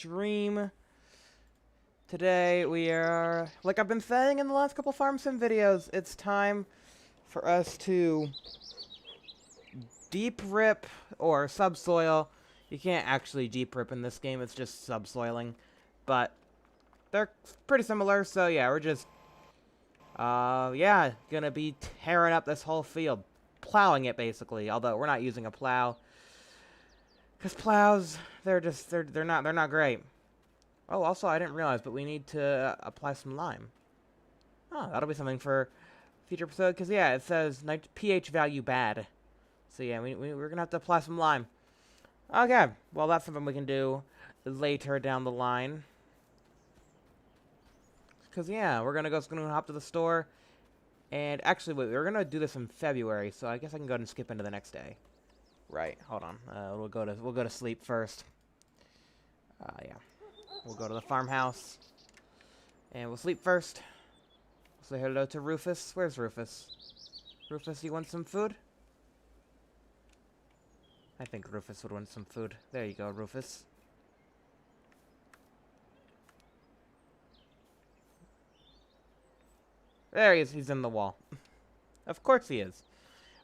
stream. Today we are, like I've been saying in the last couple farm sim videos, it's time for us to deep rip or subsoil. You can't actually deep rip in this game, it's just subsoiling. But they're pretty similar, so yeah, we're just, yeah, gonna be tearing up this whole field. Plowing it, basically, although we're not using a plow. Because plows, they're not great. Oh, also, I didn't realize, but we need to apply some lime. Oh, that'll be something for future episode, because, yeah, it says pH value bad. So, yeah, we're going to have to apply some lime. Okay, well, that's something we can do later down the line. Because, yeah, we're going to hop to the store. And, actually, wait, we're going to do this in February, so I guess I can go ahead and skip into the next day. Right, hold on. We'll go to sleep first. Yeah. We'll go to the farmhouse. And we'll sleep first. Say hello to Rufus. Where's Rufus? Rufus, you want some food? I think Rufus would want some food. There you go, Rufus. There he is. He's in the wall. Of course he is.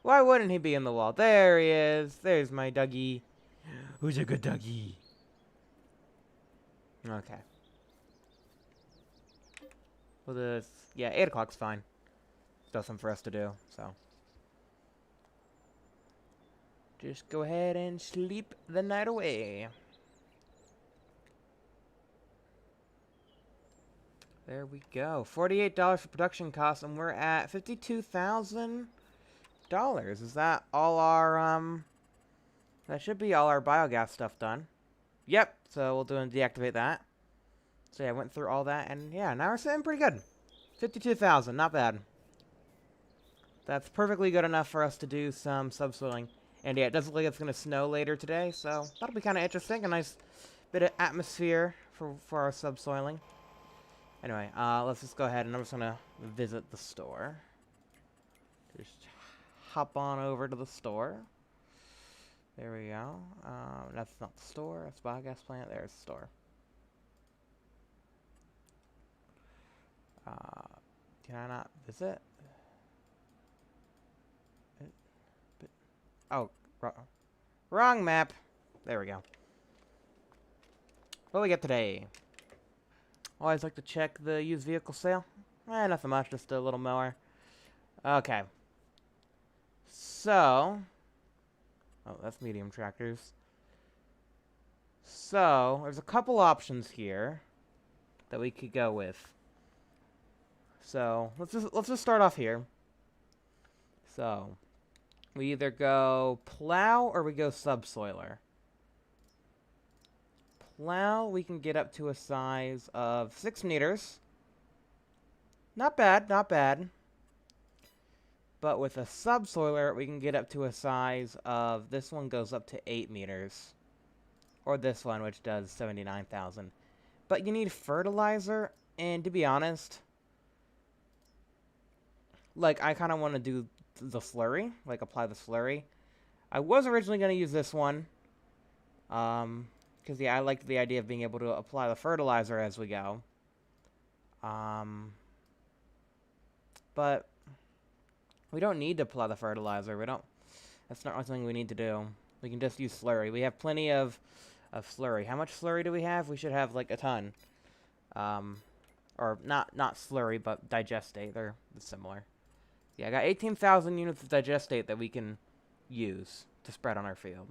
Why wouldn't he be in the wall? There he is. There's my Dougie. Who's a good Dougie? Okay. Well, yeah, 8 o'clock's fine. Nothing for us to do, so. Just go ahead and sleep the night away. There we go. $48 for production costs, and we're at $52,000. Is that all our, that should be all our biogas stuff done. Yep, so we'll do and deactivate that. So yeah, I went through all that, and yeah, now we're sitting pretty good. 52,000, not bad. That's perfectly good enough for us to do some subsoiling. And yeah, it does look like it's going to snow later today, so that'll be kind of interesting. A nice bit of atmosphere for our subsoiling. Anyway, let's just go ahead, and I'm just going to visit the store. Just hop on over to the store. There we go. That's not the store. That's the biogas plant. There's the store. Can I not visit? Oh, wrong map. There we go. What do we get today? Always like to check the used vehicle sale. Nothing much, just a little mower. Okay. So. Oh, that's medium tractors. So, there's a couple options here that we could go with. So, let's just start off here. So, we either go plow or we go subsoiler. Plow, we can get up to a size of 6 meters. Not bad, not bad. But with a subsoiler, we can get up to a size of, this one goes up to 8 meters. Or this one, which does 79,000. But you need fertilizer, and to be honest, like, I kind of want to do the slurry, like, apply the slurry. I was originally going to use this one, because, yeah, I liked the idea of being able to apply the fertilizer as we go. But we don't need to apply the fertilizer. That's not something we need to do. We can just use slurry. We have plenty of slurry. How much slurry do we have? We should have, like, a ton. Or not slurry, but digestate. They're similar. Yeah, I got 18,000 units of digestate that we can use to spread on our field.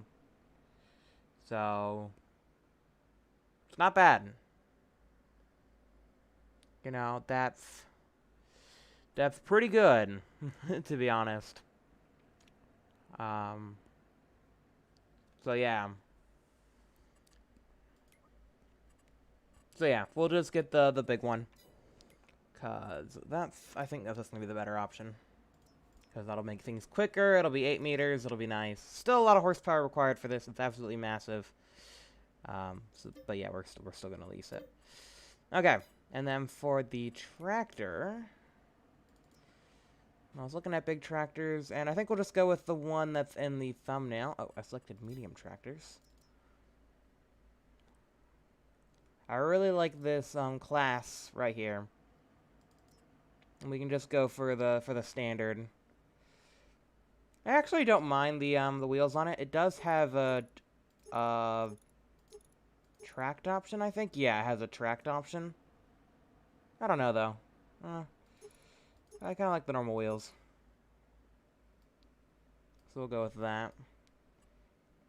So, it's not bad. You know, that's pretty good, to be honest. So yeah. So yeah, we'll just get the big one. Cause I think that's just gonna be the better option. Because that'll make things quicker, it'll be 8 meters, it'll be nice. Still a lot of horsepower required for this, it's absolutely massive. But yeah, we're still gonna lease it. Okay, and then for the tractor, I was looking at big tractors, and I think we'll just go with the one that's in the thumbnail. Oh, I selected medium tractors. I really like this class right here. And we can just go for the standard. I actually don't mind the wheels on it. It does have a tracked option, I think. Yeah, it has a tracked option. I don't know though. I kind of like the normal wheels. So we'll go with that.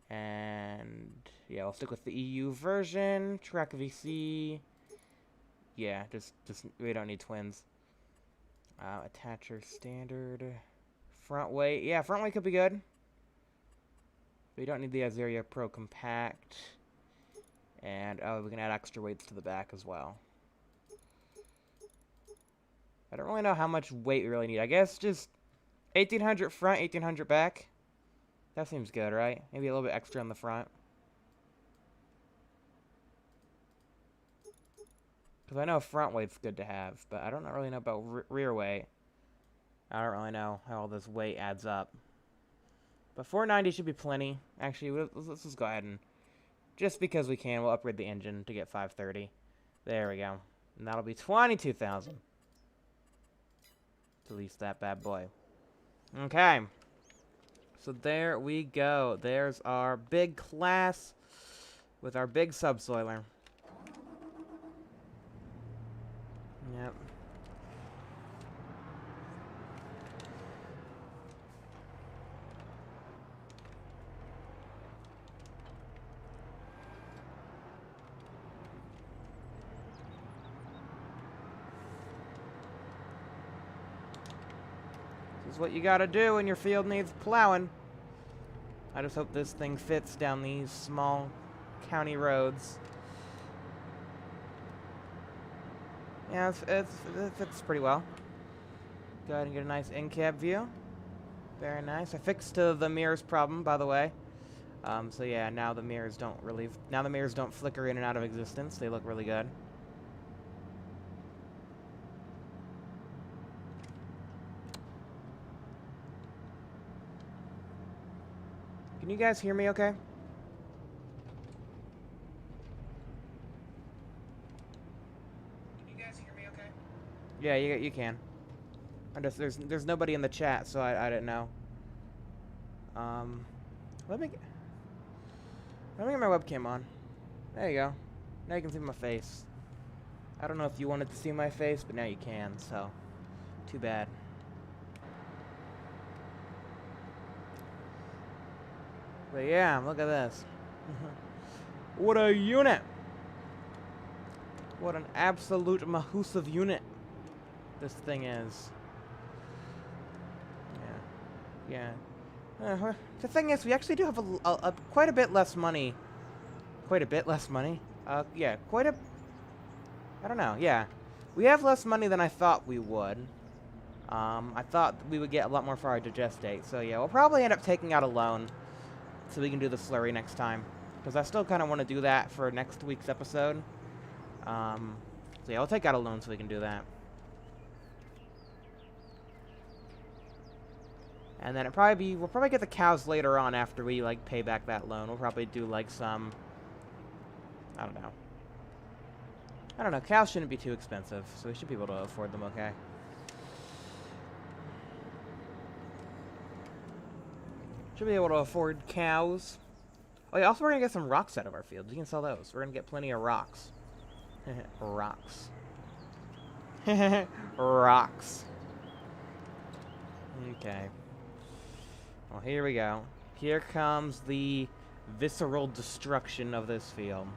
And yeah, we'll stick with the EU version. Track VC. Yeah, just we don't need twins. Attacher standard. Front weight. Yeah, front weight could be good. We don't need the Azeria Pro Compact. And we can add extra weights to the back as well. I don't really know how much weight we really need. I guess just 1800 front, 1800 back. That seems good, right? Maybe a little bit extra on the front. Because I know front weight's good to have, but I don't really know about rear weight. I don't really know how all this weight adds up. But 490 should be plenty. Actually, let's just go ahead and, just because we can, we'll upgrade the engine to get 530. There we go. And that'll be 22,000. To lease that bad boy. Okay. So there we go. There's our big class with our big subsoiler. Yep. This is what you gotta do when your field needs plowing. I just hope this thing fits down these small county roads. Yeah, it fits pretty well. Go ahead and get a nice in-cab view. Very nice. I fixed the mirrors problem, by the way. So yeah, now the mirrors don't flicker in and out of existence. They look really good. Can you guys hear me okay? Yeah, you can. I just there's nobody in the chat, so I didn't know. Let me get my webcam on. There you go. Now you can see my face. I don't know if you wanted to see my face, but now you can, so too bad. But yeah, look at this. What a unit! What an absolute massive unit this thing is. Yeah. The thing is, we actually do have quite a bit less money. Quite a bit less money? Yeah, I don't know, yeah. We have less money than I thought we would. I thought we would get a lot more for our digestate. So yeah, we'll probably end up taking out a loan so we can do the slurry next time. Because I still kind of want to do that for next week's episode. So yeah, I'll take out a loan so we can do that. And then we'll probably get the cows later on after we, like, pay back that loan. We'll probably do, like, some, I don't know. Cows shouldn't be too expensive, so we should be able to afford them okay. Should be able to afford cows. Oh, yeah, also we're going to get some rocks out of our fields. We can sell those. We're going to get plenty of rocks. Rocks. Rocks. Okay. Well, here we go. Here comes the visceral destruction of this field.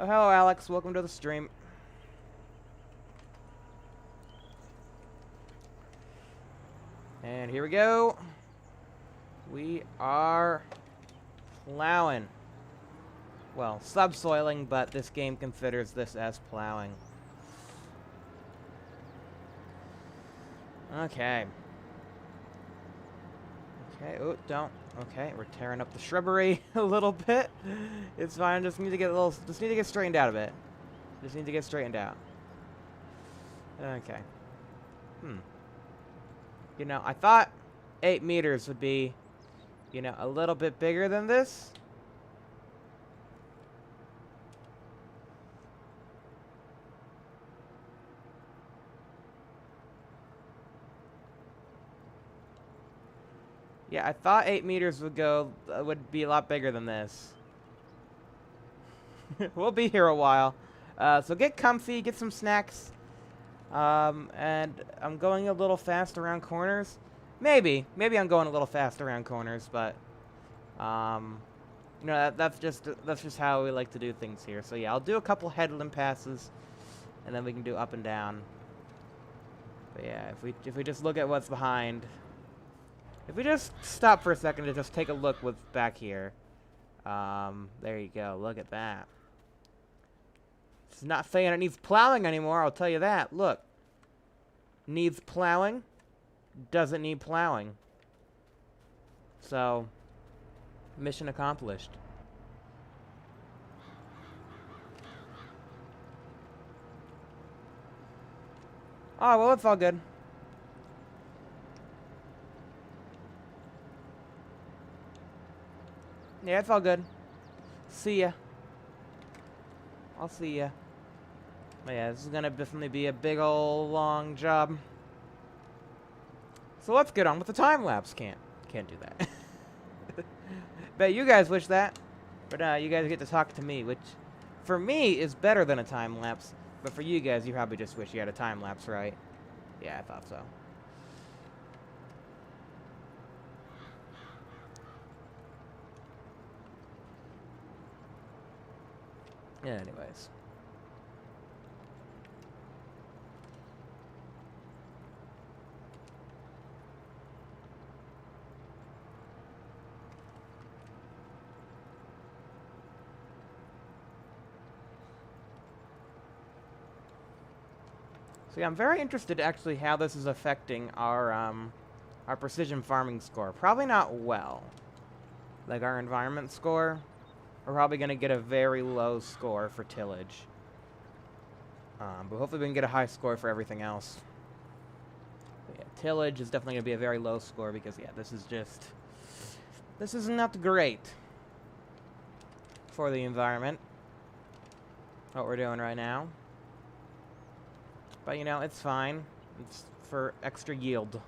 Oh, hello, Alex. Welcome to the stream. And here we go. We are plowing. Well, subsoiling, but this game considers this as plowing. Okay. Okay, oh, don't. Okay, we're tearing up the shrubbery a little bit. It's fine, just need to get straightened out a bit. Just need to get straightened out. Okay. You know, I thought 8 meters would be you know, a little bit bigger than this. Yeah, I thought 8 meters would be a lot bigger than this. We'll be here a while. So get comfy, get some snacks. And I'm going a little fast around corners. Maybe I'm going a little fast around corners, but you know, that's just how we like to do things here. So yeah, I'll do a couple headland passes, and then we can do up and down. But yeah, if we just look at what's behind. If we just stop for a second to just take a look what's back here. There you go. Look at that. It's not saying it needs plowing anymore, I'll tell you that. Look. Needs plowing. Doesn't need plowing. So, mission accomplished. Oh, well, it's all good. Yeah, it's all good. See ya. I'll see ya. But yeah, this is gonna definitely be a big ol' long job. So let's get on with the time lapse. Can't do that. Bet you guys wish that. But you guys get to talk to me, which for me is better than a time lapse. But for you guys, you probably just wish you had a time lapse, right? Yeah, I thought so. Yeah, anyways. So yeah, I'm very interested actually how this is affecting our precision farming score. Probably not well. Like our environment score. We're probably going to get a very low score for tillage. But hopefully we can get a high score for everything else. But yeah, tillage is definitely going to be a very low score because, yeah, this is not great for the environment, what we're doing right now. But, you know, it's fine. It's for extra yield.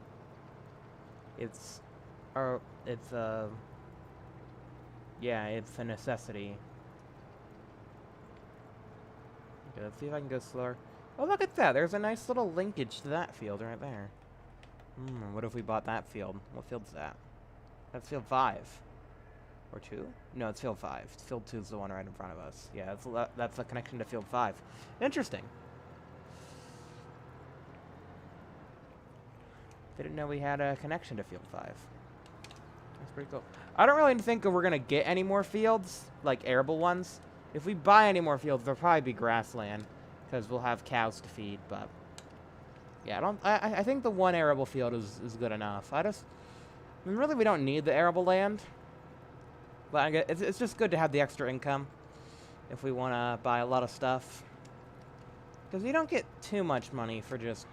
Yeah, it's a necessity. Okay, let's see if I can go slower. Oh, look at that. There's a nice little linkage to that field right there. What if we bought that field? What field's that? That's field 5. Or 2? No, it's field 5. Field 2 is the one right in front of us. Yeah, that's a connection to field 5. Interesting. Didn't know we had a connection to field 5. That's pretty cool. I don't really think we're going to get any more fields, like arable ones. If we buy any more fields, there'll probably be grassland, because we'll have cows to feed, but yeah, I think the one arable field is good enough. I mean, really, we don't need the arable land, but it's just good to have the extra income if we want to buy a lot of stuff, because you don't get too much money for just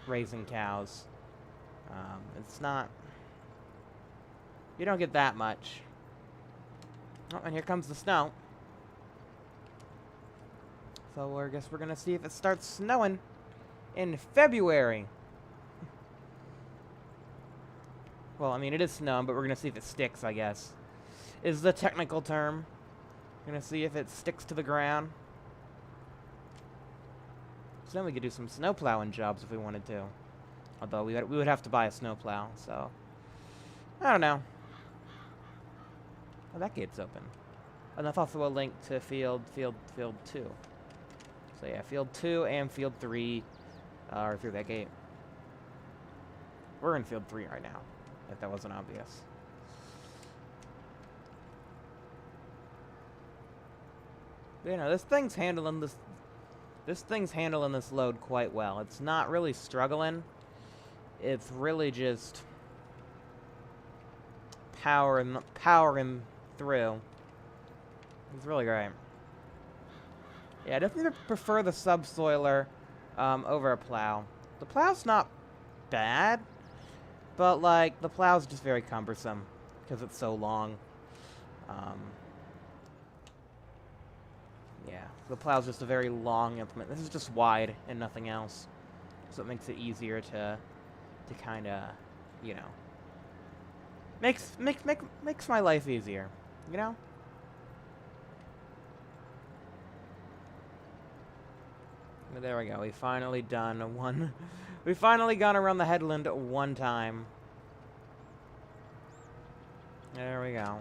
raising cows. It's not... You don't get that much. Oh, and here comes the snow. So I guess we're going to see if it starts snowing in February. Well, I mean, it is snowing, but we're going to see if it sticks, I guess. Is the technical term. We're going to see if it sticks to the ground. So then we could do some snow plowing jobs if we wanted to. Although we would have to buy a snow plow, so... I don't know. Oh, that gate's open. And that's also a link to field 2. So yeah, field 2 and field 3 are through that gate. We're in field 3 right now, if that wasn't obvious. But, you know, this thing's handling this load quite well. It's not really struggling. It's really just powering through. It's really great. Yeah, I definitely prefer the subsoiler over a plow. The plow's not bad, but like the plow's just very cumbersome because it's so long. Yeah, the plow's just a very long implement. This is just wide and nothing else, so it makes it easier to kind of, you know, makes my life easier, you know. But there we go. We finally done one. We finally gone around the headland one time. There we go.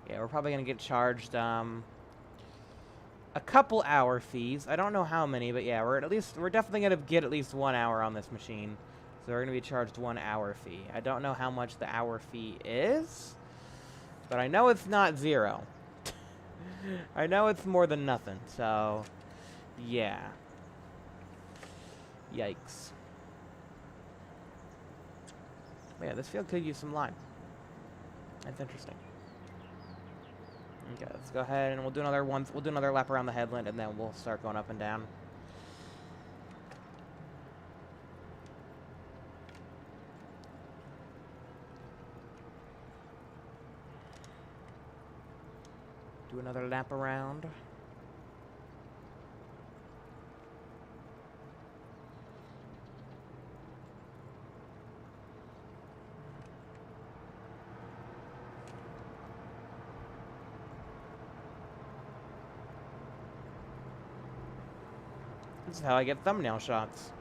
Yeah, we're probably gonna get charged a couple hour fees. I don't know how many, but yeah, we're definitely gonna get at least 1 hour on this machine. So we're gonna be charged 1 hour fee. I don't know how much the hour fee is, but I know it's not 0. I know it's more than nothing, so yeah. Yikes. But yeah, this field could use some lime. That's interesting. Okay, let's go ahead and we'll do another lap around the headland, and then we'll start going up and down. Do another lap around. This is how I get thumbnail shots.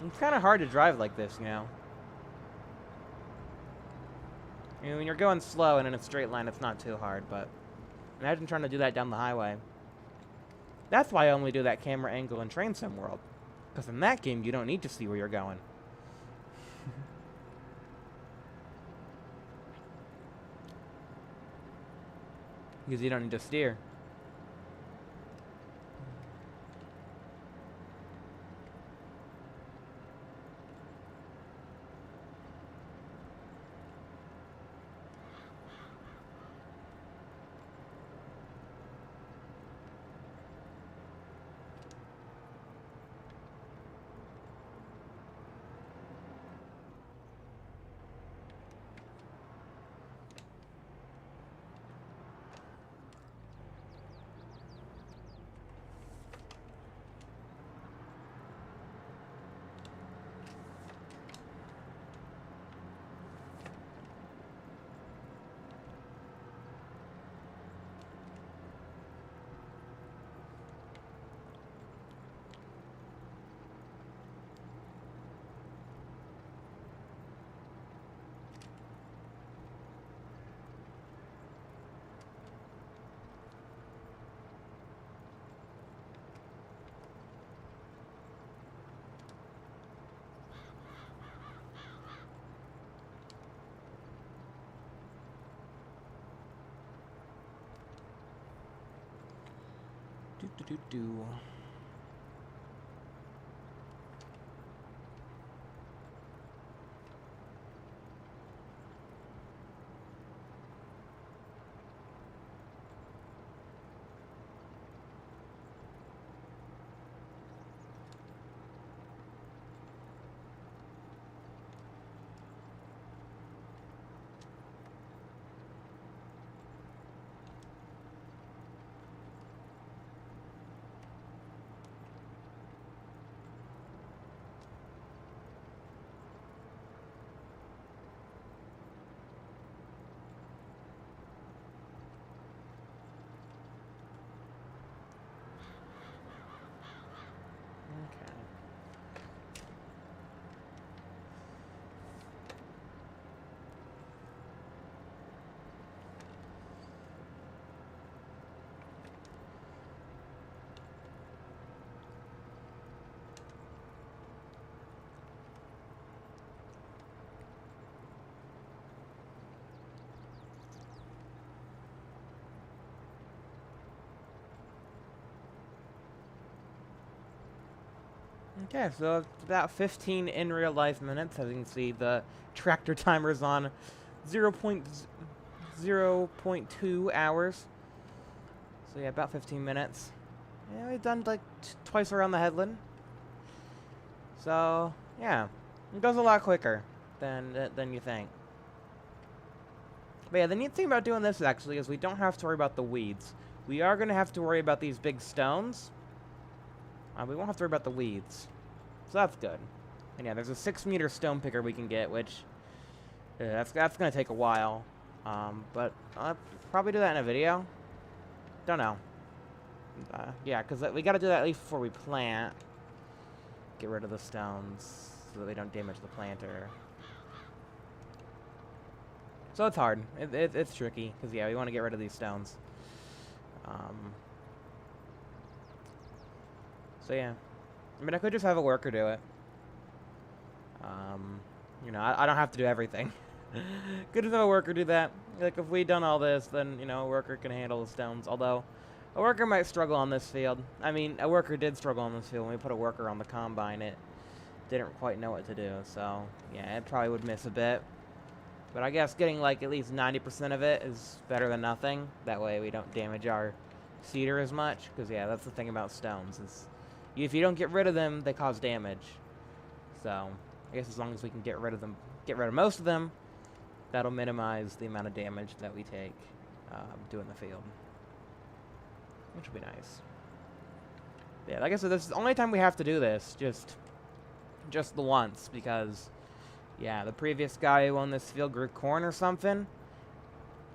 It's kind of hard to drive like this, you know. I mean, when you're going slow and in a straight line, it's not too hard, but imagine trying to do that down the highway. That's why I only do that camera angle in Train Sim World. Because in that game, you don't need to see where you're going. Because you don't need to steer. Do. Okay, so it's about 15 in real life minutes. As you can see, the tractor timer's on 0.2 hours. So yeah, about 15 minutes. Yeah, we've done like twice around the headland. So Yeah, it goes a lot quicker than you think. But yeah, the neat thing about doing this actually is we don't have to worry about the weeds. We are going to have to worry about these big stones. We won't have to worry about the weeds. So that's good. And yeah, there's a 6-meter stone picker we can get, which that's going to take a while. But I'll probably do that in a video. Don't know. Yeah, because we got to do that at least before we plant. Get rid of the stones so that they don't damage the planter. So it's hard. It's tricky because yeah, we want to get rid of these stones. So yeah, I mean I could just have a worker do it. You know, I don't have to do everything. Could just have a worker do that. Like if we done all this, then you know a worker can handle the stones. Although a worker might struggle on this field. I mean, a worker did struggle on this field when we put a worker on the combine. It didn't quite know what to do. So yeah, it probably would miss a bit. But I guess getting like at least 90% of it is better than nothing. That way we don't damage our cedar as much. Because yeah, that's the thing about stones is if you don't get rid of them, they cause damage. So I guess as long as we can get rid of them, get rid of most of them, that'll minimize the amount of damage that we take doing the field. Which would be nice. Yeah, like I said, this is the only time we have to do this. Just the once because... yeah, the previous guy who owned this field grew corn or something.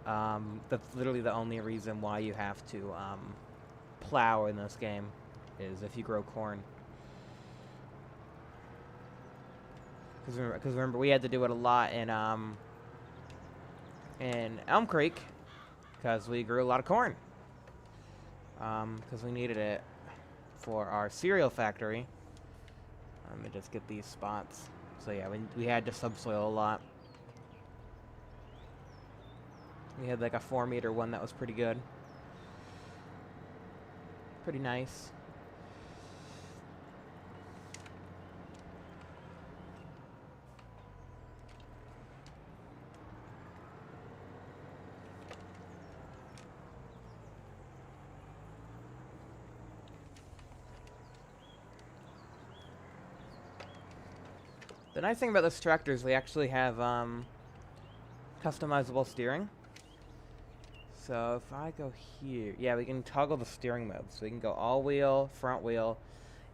That's literally the only reason why you have to plow in this game, is if you grow corn. Because remember, we had to do it a lot in Elmcreek, because we grew a lot of corn. Because we needed it for our cereal factory. Let me just get these spots. So yeah, we had to subsoil a lot. We had like a 4-meter one that was pretty good. Pretty nice. The nice thing about this tractor is we actually have customizable steering. So if I go here, yeah, we can toggle the steering mode. So we can go all wheel, front wheel,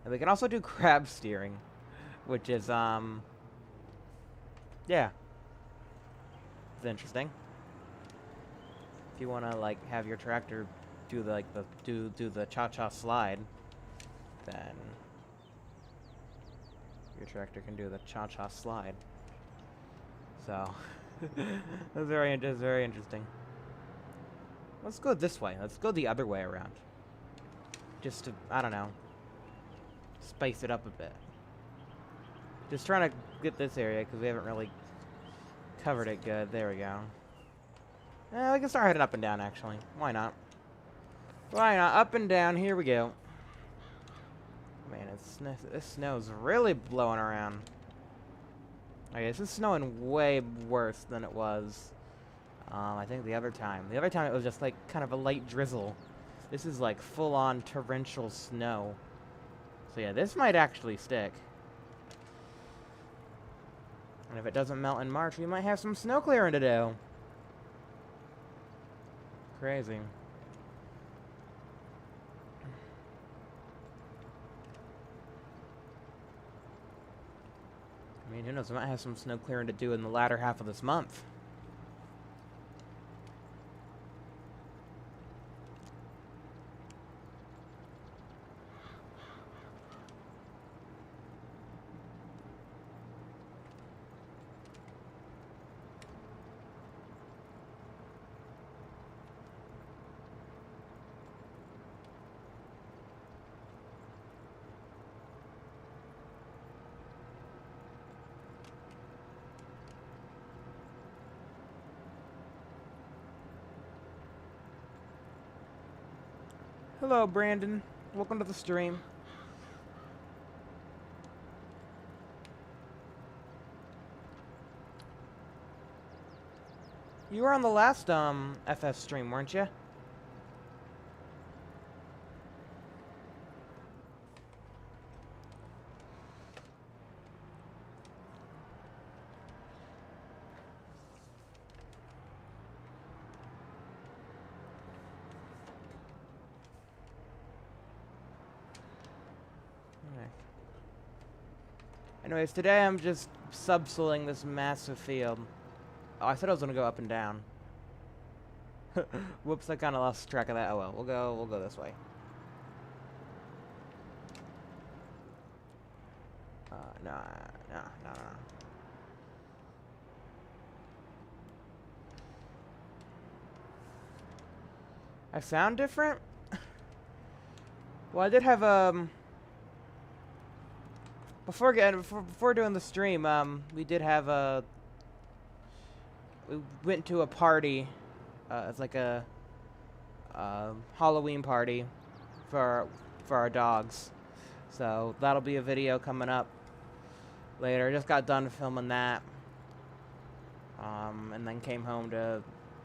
and we can also do crab steering, which is yeah, it's interesting. If you want to like have your tractor do the do the cha-cha slide, then your tractor can do the cha-cha slide. So that's very interesting. Let's go this way. Let's go the other way around. Just to, I don't know, spice it up a bit. Just trying to get this area because we haven't really covered it good. There we go. We can start heading up and down actually. Why not? Why not? Up and down. Here we go. Man, this snow's really blowing around. Okay, this is snowing way worse than it was, I think the other time. The other time it was just like kind of a light drizzle. This is like full-on torrential snow. So yeah, this might actually stick. And if it doesn't melt in March, we might have some snow clearing to do. Crazy. I mean, who knows? We might have some snow clearing to do in the latter half of this month. Hello, Brandon. Welcome to the stream. You were on the last FS stream, weren't you? Anyways, today I'm just subsoiling this massive field. Oh, I said I was gonna go up and down. Whoops, I kind of lost track of that. Oh well, we'll go this way. No. I sound different? Well, I did have, before doing the stream, we did have we went to a party, it's like a, Halloween party for our dogs. So, that'll be a video coming up later. I just got done filming that, and then came home to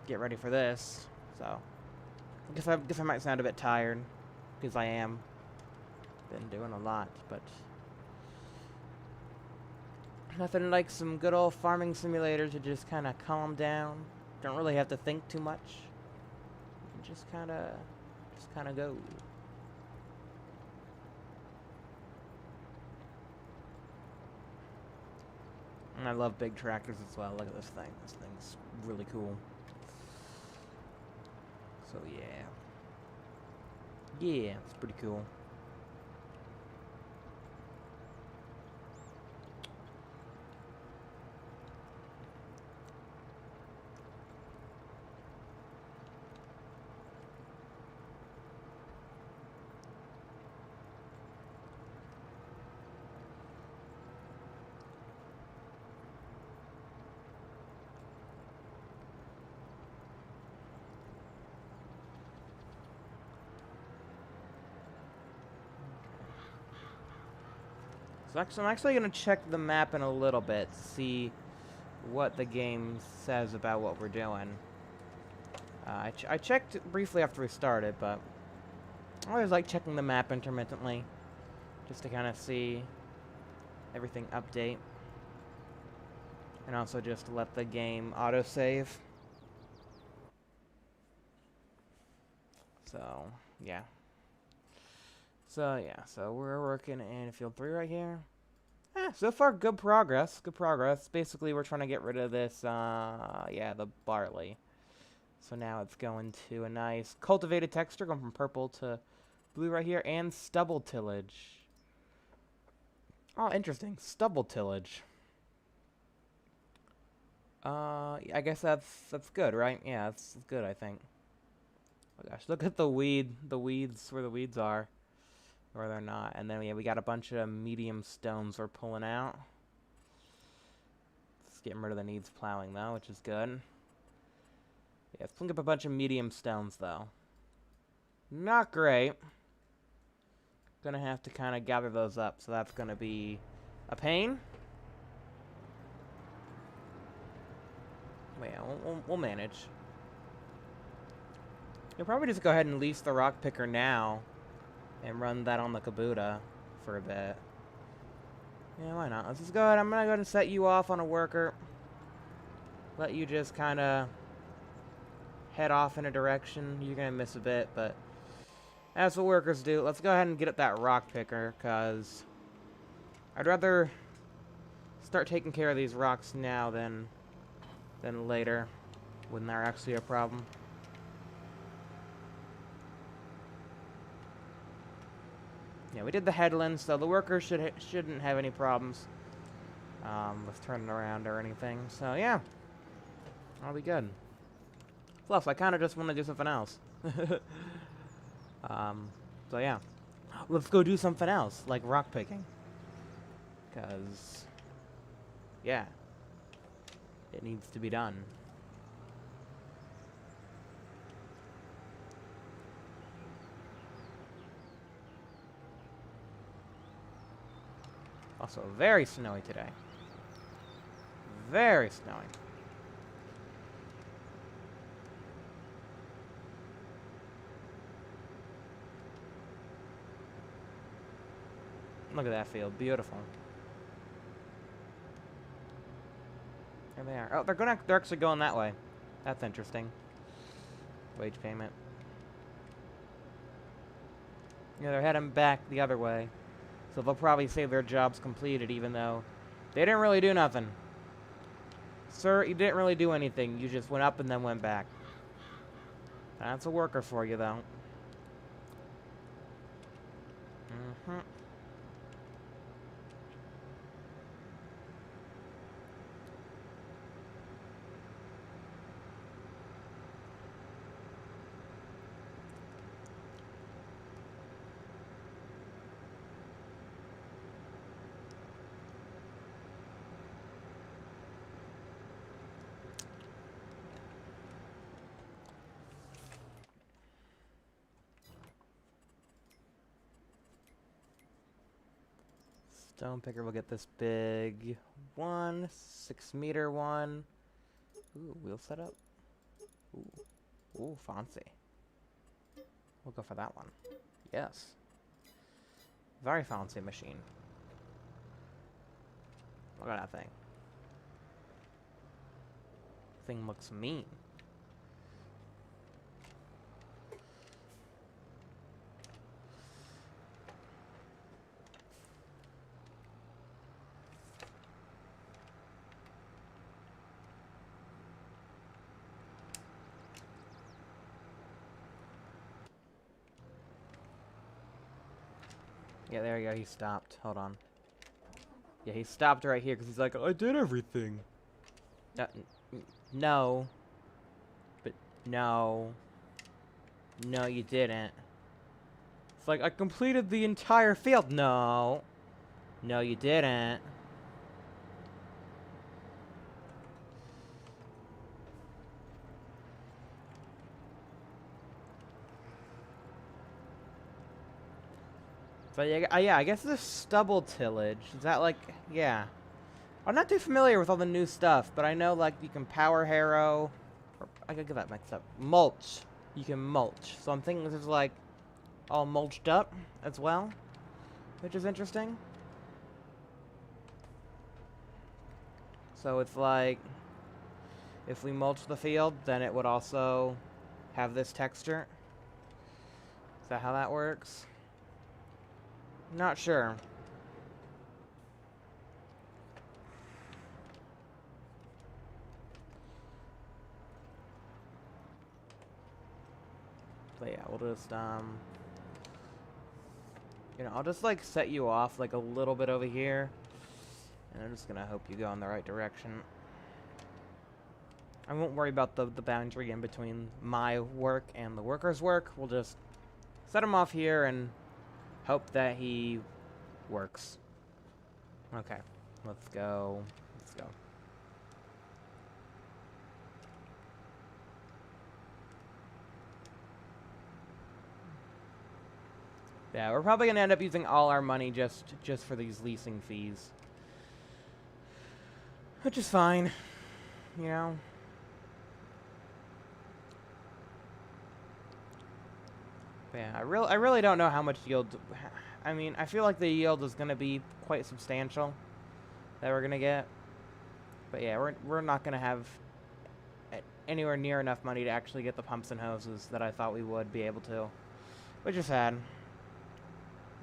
get ready for this, so. I guess I might sound a bit tired, because I am. Been doing a lot, but nothing like some good old farming simulator to just kind of calm down. Don't really have to think too much. Just kind of go. And I love big tractors as well. Look at this thing. This thing's really cool. So yeah, it's pretty cool. So I'm actually going to check the map in a little bit to see what the game says about what we're doing. I checked briefly after we started, but I always like checking the map intermittently just to kind of see everything update. And also just let the game autosave. So, yeah. So we're working in field 3 right here. So far, good progress. Basically, we're trying to get rid of this, the barley. So now it's going to a nice cultivated texture, going from purple to blue right here, and stubble tillage. Oh, interesting. Stubble tillage. I guess that's good, right? Yeah, that's good, I think. Oh gosh, look at the weeds, where the weeds are. Or they're not. And then we got a bunch of medium stones we're pulling out. It's getting rid of the needs plowing though, which is good. Yeah, it's pulling up a bunch of medium stones though. Not great. Gonna have to kind of gather those up, so that's gonna be a pain. But yeah, we'll manage. You'll probably just go ahead and lease the rock picker now. And run that on the Kabuta for a bit. Yeah, why not? Let's just go ahead. I'm going to go ahead and set you off on a worker. Let you just kind of head off in a direction. You're going to miss a bit, but that's what workers do. Let's go ahead and get at that rock picker, because I'd rather start taking care of these rocks now than later, when they're actually a problem. Yeah, we did the headlands, so the workers shouldn't have any problems with turning around or anything. So yeah, I'll be good. Plus, I kind of just want to do something else. So yeah, let's go do something else, like rock picking. Because, yeah, it needs to be done. Also, very snowy today. Very snowy. Look at that field. Beautiful. There they are. Oh, they're actually going that way. That's interesting. Wage payment. Yeah, they're heading back the other way. So they'll probably say their job's completed even though they didn't really do nothing. Sir, you didn't really do anything. You just went up and then went back. That's a worker for you, though. Mm-hmm. Stone picker will get this big one, 6-meter one. Ooh, wheel setup. Ooh, fancy. We'll go for that one. Yes. Very fancy machine. Look at that thing. Thing looks mean. Yeah, there you go. He stopped. Hold on. Yeah, he stopped right here because he's like, I did everything. No. But no. No, you didn't. It's like, I completed the entire field. No. No, you didn't. So yeah, I guess this stubble tillage, is that like, yeah. I'm not too familiar with all the new stuff, but I know like you can power harrow, or I could get that mixed up. Mulch. You can mulch. So I'm thinking this is like all mulched up as well, which is interesting. So it's like, if we mulch the field, then it would also have this texture. Is that how that works? Not sure. But yeah, we'll just, you know, I'll just, like, set you off, like, a little bit over here. And I'm just gonna hope you go in the right direction. I won't worry about the boundary in between my work and the worker's work. We'll just set him off here and hope that he works. Okay, let's go. Let's go. Yeah, we're probably gonna end up using all our money just for these leasing fees, which is fine, you know. But yeah, I really don't know how much yield. I mean, I feel like the yield is gonna be quite substantial that we're gonna get. But yeah, we're not gonna have anywhere near enough money to actually get the pumps and hoses that I thought we would be able to, which is sad.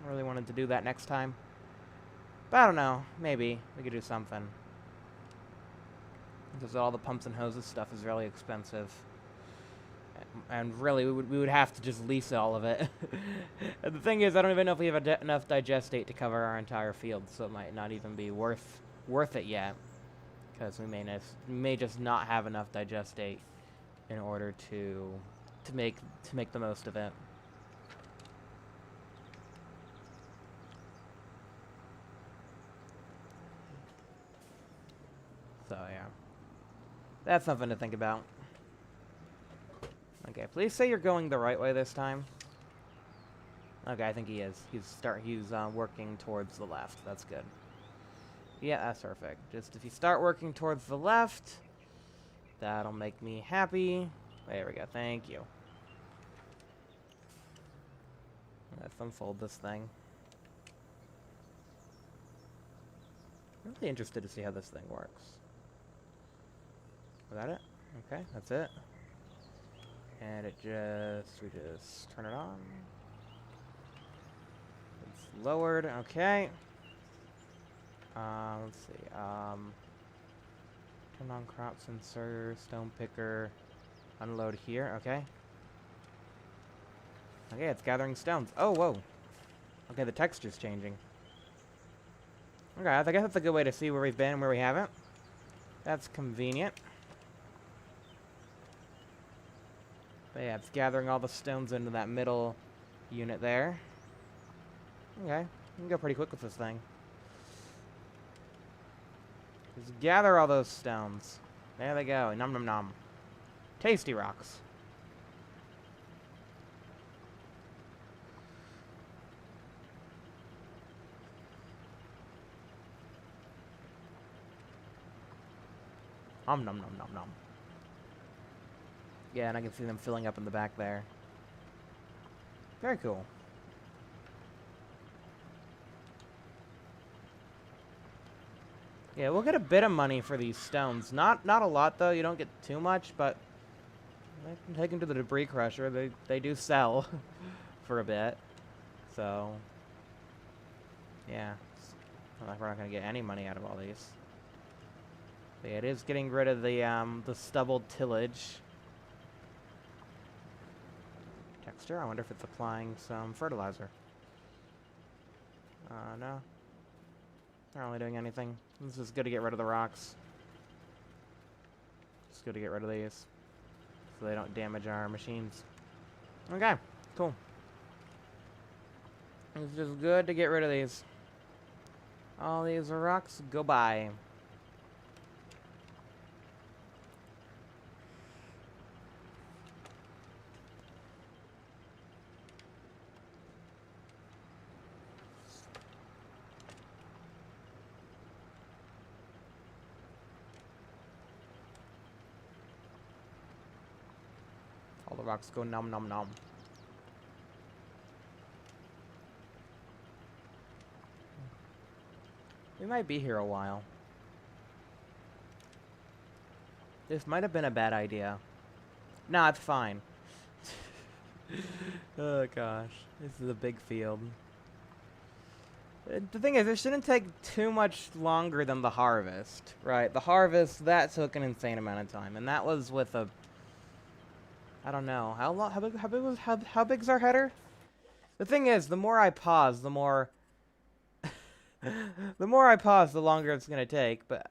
I really wanted to do that next time. But I don't know. Maybe we could do something. Because all the pumps and hoses stuff is really expensive. And really, we would have to just lease all of it. And the thing is, I don't even know if we have enough digestate to cover our entire field, so it might not even be worth it yet. Because we may just not have enough digestate in order to make the most of it. So yeah, that's something to think about. Okay, please say you're going the right way this time. Okay, I think he is. He's working towards the left. That's good. Yeah, that's perfect. Just if you start working towards the left, that'll make me happy. There we go. Thank you. Let's unfold this thing. I'm really interested to see how this thing works. Is that it? Okay, that's it. And we just turn it on. It's lowered. Okay. Let's see. Turn on crop sensor, stone picker. Unload here. Okay. Okay, it's gathering stones. Oh, whoa. Okay, the texture's changing. Okay, I guess that's a good way to see where we've been and where we haven't. That's convenient. But yeah, it's gathering all the stones into that middle unit there. Okay, we can go pretty quick with this thing. Just gather all those stones. There they go. Nom nom nom. Tasty rocks. Nom nom nom nom nom. Yeah, and I can see them filling up in the back there. Very cool. Yeah, we'll get a bit of money for these stones. Not a lot though. You don't get too much, but I can take them to the debris crusher. They do sell for a bit. So yeah, it's not like we're not gonna get any money out of all these. But yeah, it is getting rid of the stubble tillage. Texture. I wonder if it's applying some fertilizer. No. Not really doing anything. This is good to get rid of the rocks. It's good to get rid of these, so they don't damage our machines. Okay, cool. It's just good to get rid of these. All these rocks go by. All the rocks go nom nom nom. We might be here a while. This might have been a bad idea. Nah, it's fine. Oh gosh, this is a big field. The thing is, it shouldn't take too much longer than the harvest, right? The harvest, that took an insane amount of time, and that was with a, I don't know, how big's our header? The thing is, the more I pause, the more the more I pause, the longer it's gonna take, but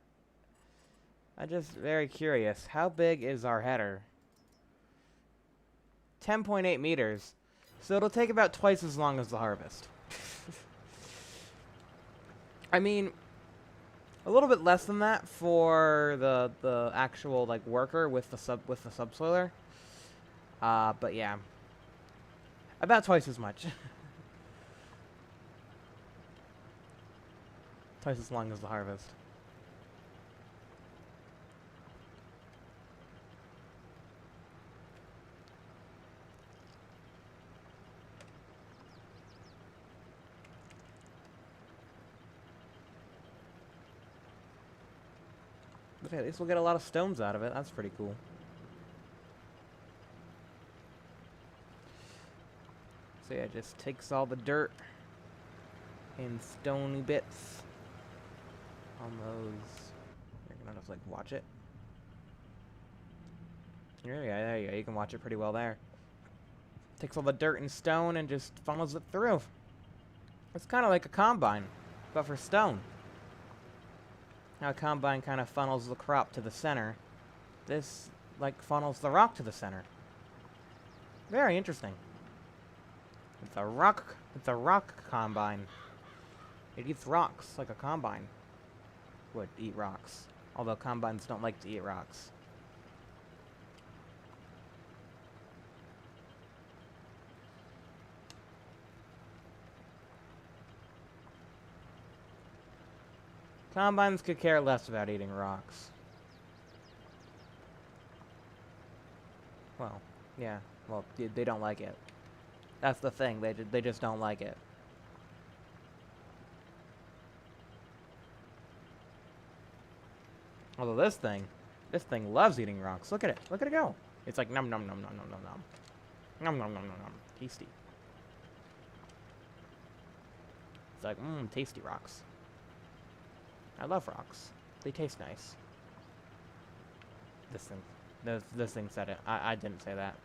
I'm just very curious. How big is our header? 10.8 meters. So it'll take about twice as long as the harvest. I mean, a little bit less than that for the actual like worker with the subsoiler. But yeah, about twice as much. Twice as long as the harvest. But at least we'll get a lot of stones out of it. That's pretty cool. So yeah, it just takes all the dirt and stony bits on those. You're gonna just like watch it. Yeah, there you go. You can watch it pretty well there. Takes all the dirt and stone and just funnels it through. It's kind of like a combine, but for stone. How a combine kind of funnels the crop to the center. This, like, funnels the rock to the center. Very interesting. It's a rock combine. It eats rocks like a combine would eat rocks. Although combines don't like to eat rocks. Combines could care less about eating rocks. Well, yeah. Well, they don't like it. That's the thing. They just don't like it. Although this thing loves eating rocks. Look at it. Look at it go. It's like nom nom nom nom nom nom nom. Nom nom nom nom nom. Tasty. It's like, tasty rocks. I love rocks. They taste nice. This thing said it. I didn't say that.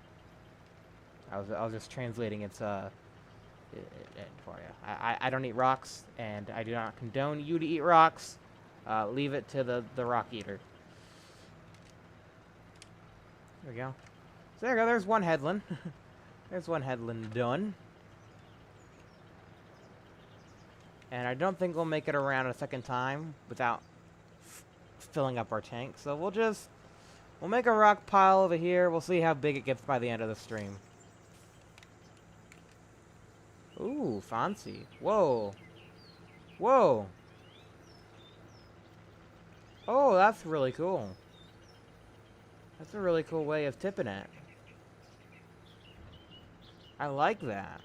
I was just translating its it for you. I don't eat rocks, and I do not condone you to eat rocks. Leave it to the rock eater. There we go. So there we go. There's one headland. There's one headland done. And I don't think we'll make it around a second time without filling up our tank. So we'll make a rock pile over here. We'll see how big it gets by the end of the stream. Ooh, fancy. Whoa. Whoa. Oh, that's really cool. That's a really cool way of tipping it. I like that.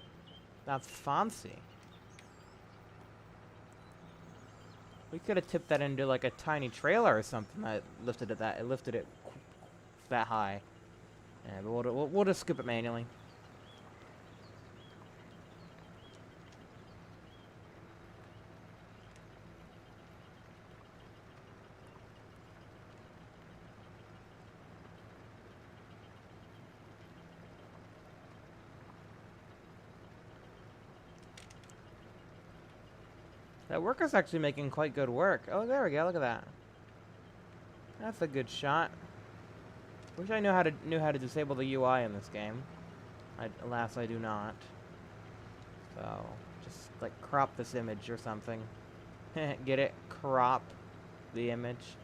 That's fancy. We could have tipped that into like a tiny trailer or something that lifted it that high. Yeah, but we'll just scoop it manually. That worker's actually making quite good work. Oh, there we go. Look at that. That's a good shot. Wish I knew how to disable the UI in this game. Alas, I do not. So, just like crop this image or something. Get it? Crop the image.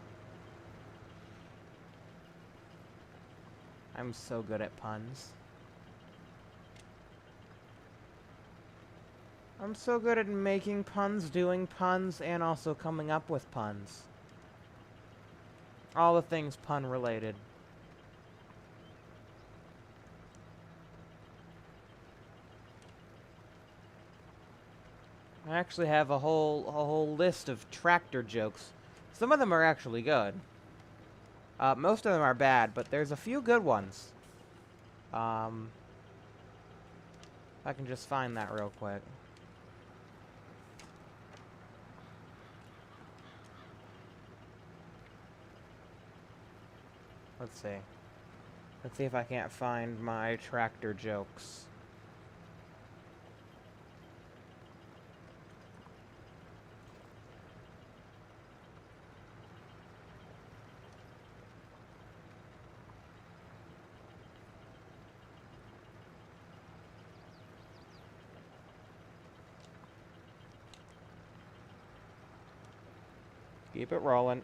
I'm so good at puns. I'm so good at making puns, doing puns, and also coming up with puns. All the things pun related. I actually have a whole list of tractor jokes. Some of them are actually good. Most of them are bad, but there's a few good ones. If I can just find that real quick. Let's see. Let's see if I can't find my tractor jokes. Keep it rolling.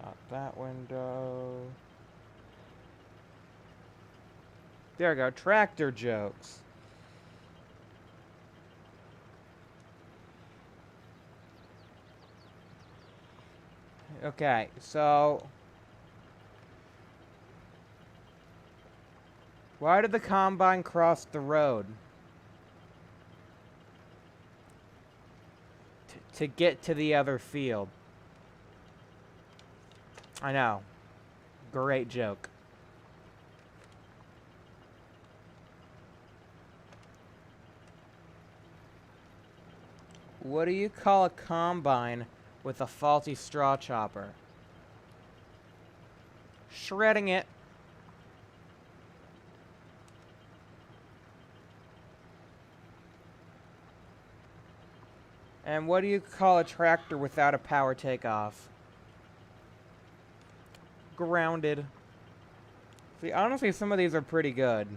Not that window. There we go. Tractor jokes. Okay, so why did the combine cross the road? To get to the other field. I know. Great joke. What do you call a combine with a faulty straw chopper? Shredding it. And what do you call a tractor without a power takeoff? Grounded. See, honestly, some of these are pretty good.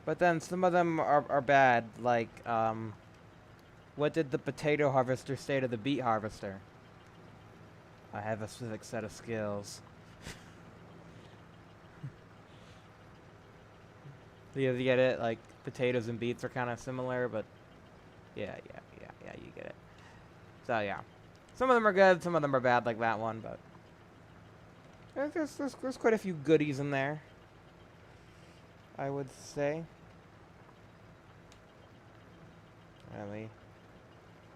But then some of them are bad, like, what did the potato harvester say to the beet harvester? I have a specific set of skills. You get it? Like, potatoes and beets are kind of similar, but yeah, you get it. So, yeah. Some of them are good, some of them are bad, like that one, but there's quite a few goodies in there, I would say. Let me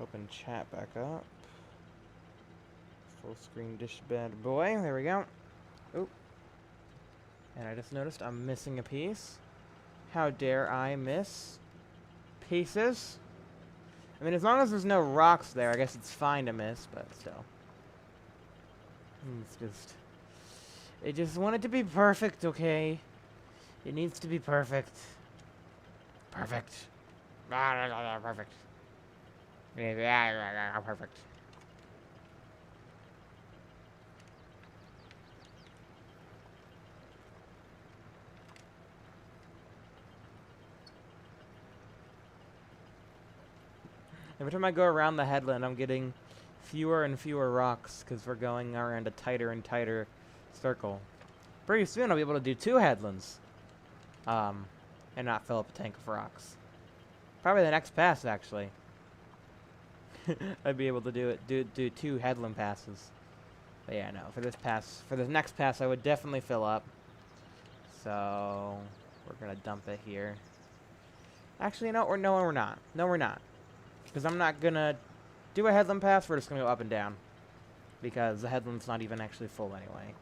open chat back up. Full screen dish bad boy. There we go. Oop. And I just noticed I'm missing a piece. How dare I miss pieces? I mean, as long as there's no rocks there, I guess it's fine to miss, but still. It's just... I just want it to be perfect, okay? It needs to be perfect. Perfect. Perfect. Perfect. Every time I go around the headland, I'm getting fewer and fewer rocks because we're going around a tighter and tighter circle. Pretty soon I'll be able to do 2 headlands. And not fill up a tank of rocks. Probably the next pass, actually. I'd be able to do 2 headland passes. But yeah, no, for this next pass, I would definitely fill up. So, we're gonna dump it here. Actually, no, we're not. No, we're not. Because I'm not gonna do a headland pass, we're just gonna go up and down. Because the headland's not even actually full anyway.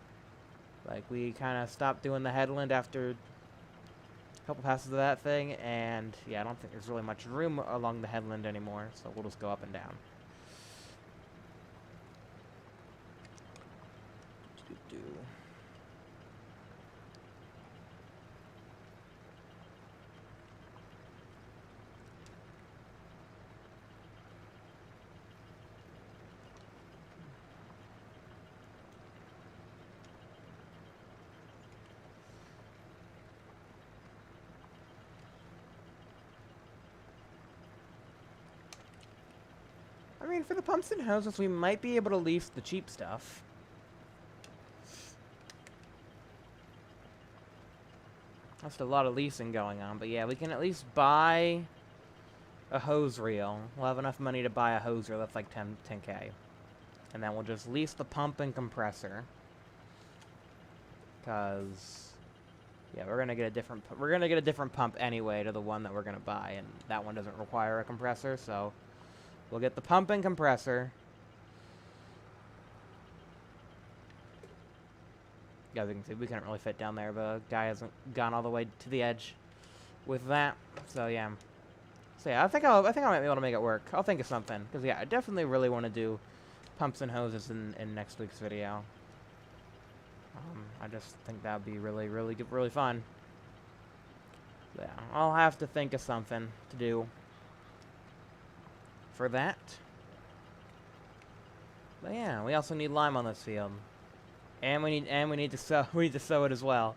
Like, we kind of stopped doing the headland after a couple passes of that thing, and yeah, I don't think there's really much room along the headland anymore, so we'll just go up and down. I mean, for the pumps and hoses, we might be able to lease the cheap stuff. That's a lot of leasing going on, but yeah, we can at least buy a hose reel. We'll have enough money to buy a hose reel that's like 10K. And then we'll just lease the pump and compressor. Because, yeah, we're gonna get a different pump anyway to the one that we're gonna buy, and that one doesn't require a compressor, so we'll get the pump and compressor. As you can see, we couldn't really fit down there. The guy hasn't gone all the way to the edge with that. So yeah. So yeah, I think I might be able to make it work. I'll think of something, because yeah, I definitely really want to do pumps and hoses in next week's video. I just think that would be really, really good, really fun. So yeah, I'll have to think of something to do for that. But yeah, we also need lime on this field, and we need to sow it as well.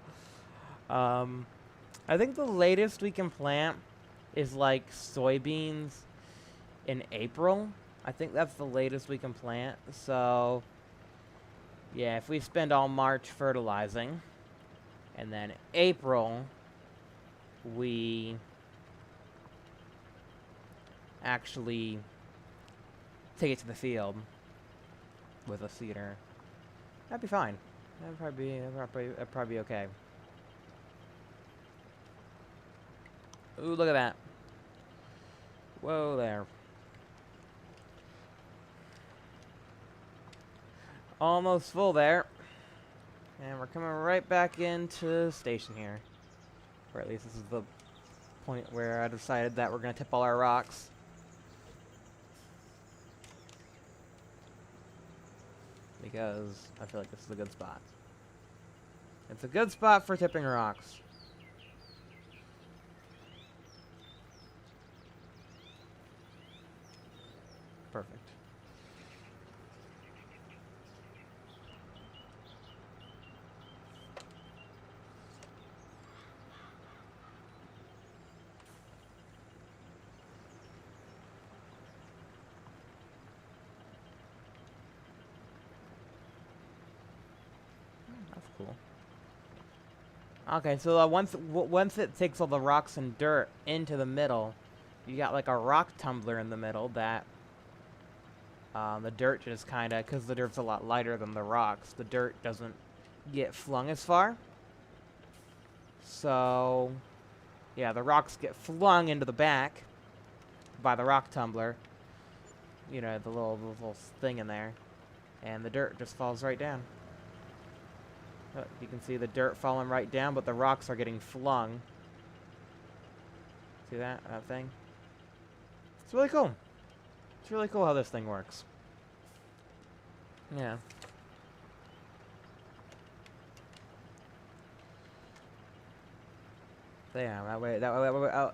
I think the latest we can plant is like soybeans in April. I think that's the latest we can plant. So yeah, if we spend all March fertilizing, and then April we actually take it to the field with a seeder, that'd be fine. That'd probably be okay. Ooh, look at that. Whoa there. Almost full there. And we're coming right back into station here. Or at least this is the point where I decided that we're going to tip all our rocks. Because I feel like this is a good spot. It's a good spot for tipping rocks. Perfect. That's cool. Okay, so once it takes all the rocks and dirt into the middle, you got like a rock tumbler in the middle that the dirt just kind of, because the dirt's a lot lighter than the rocks, the dirt doesn't get flung as far. So, yeah, the rocks get flung into the back by the rock tumbler. You know, the little thing in there. And the dirt just falls right down. You can see the dirt falling right down, but the rocks are getting flung. See that? That thing? It's really cool. It's really cool how this thing works. Yeah. So yeah,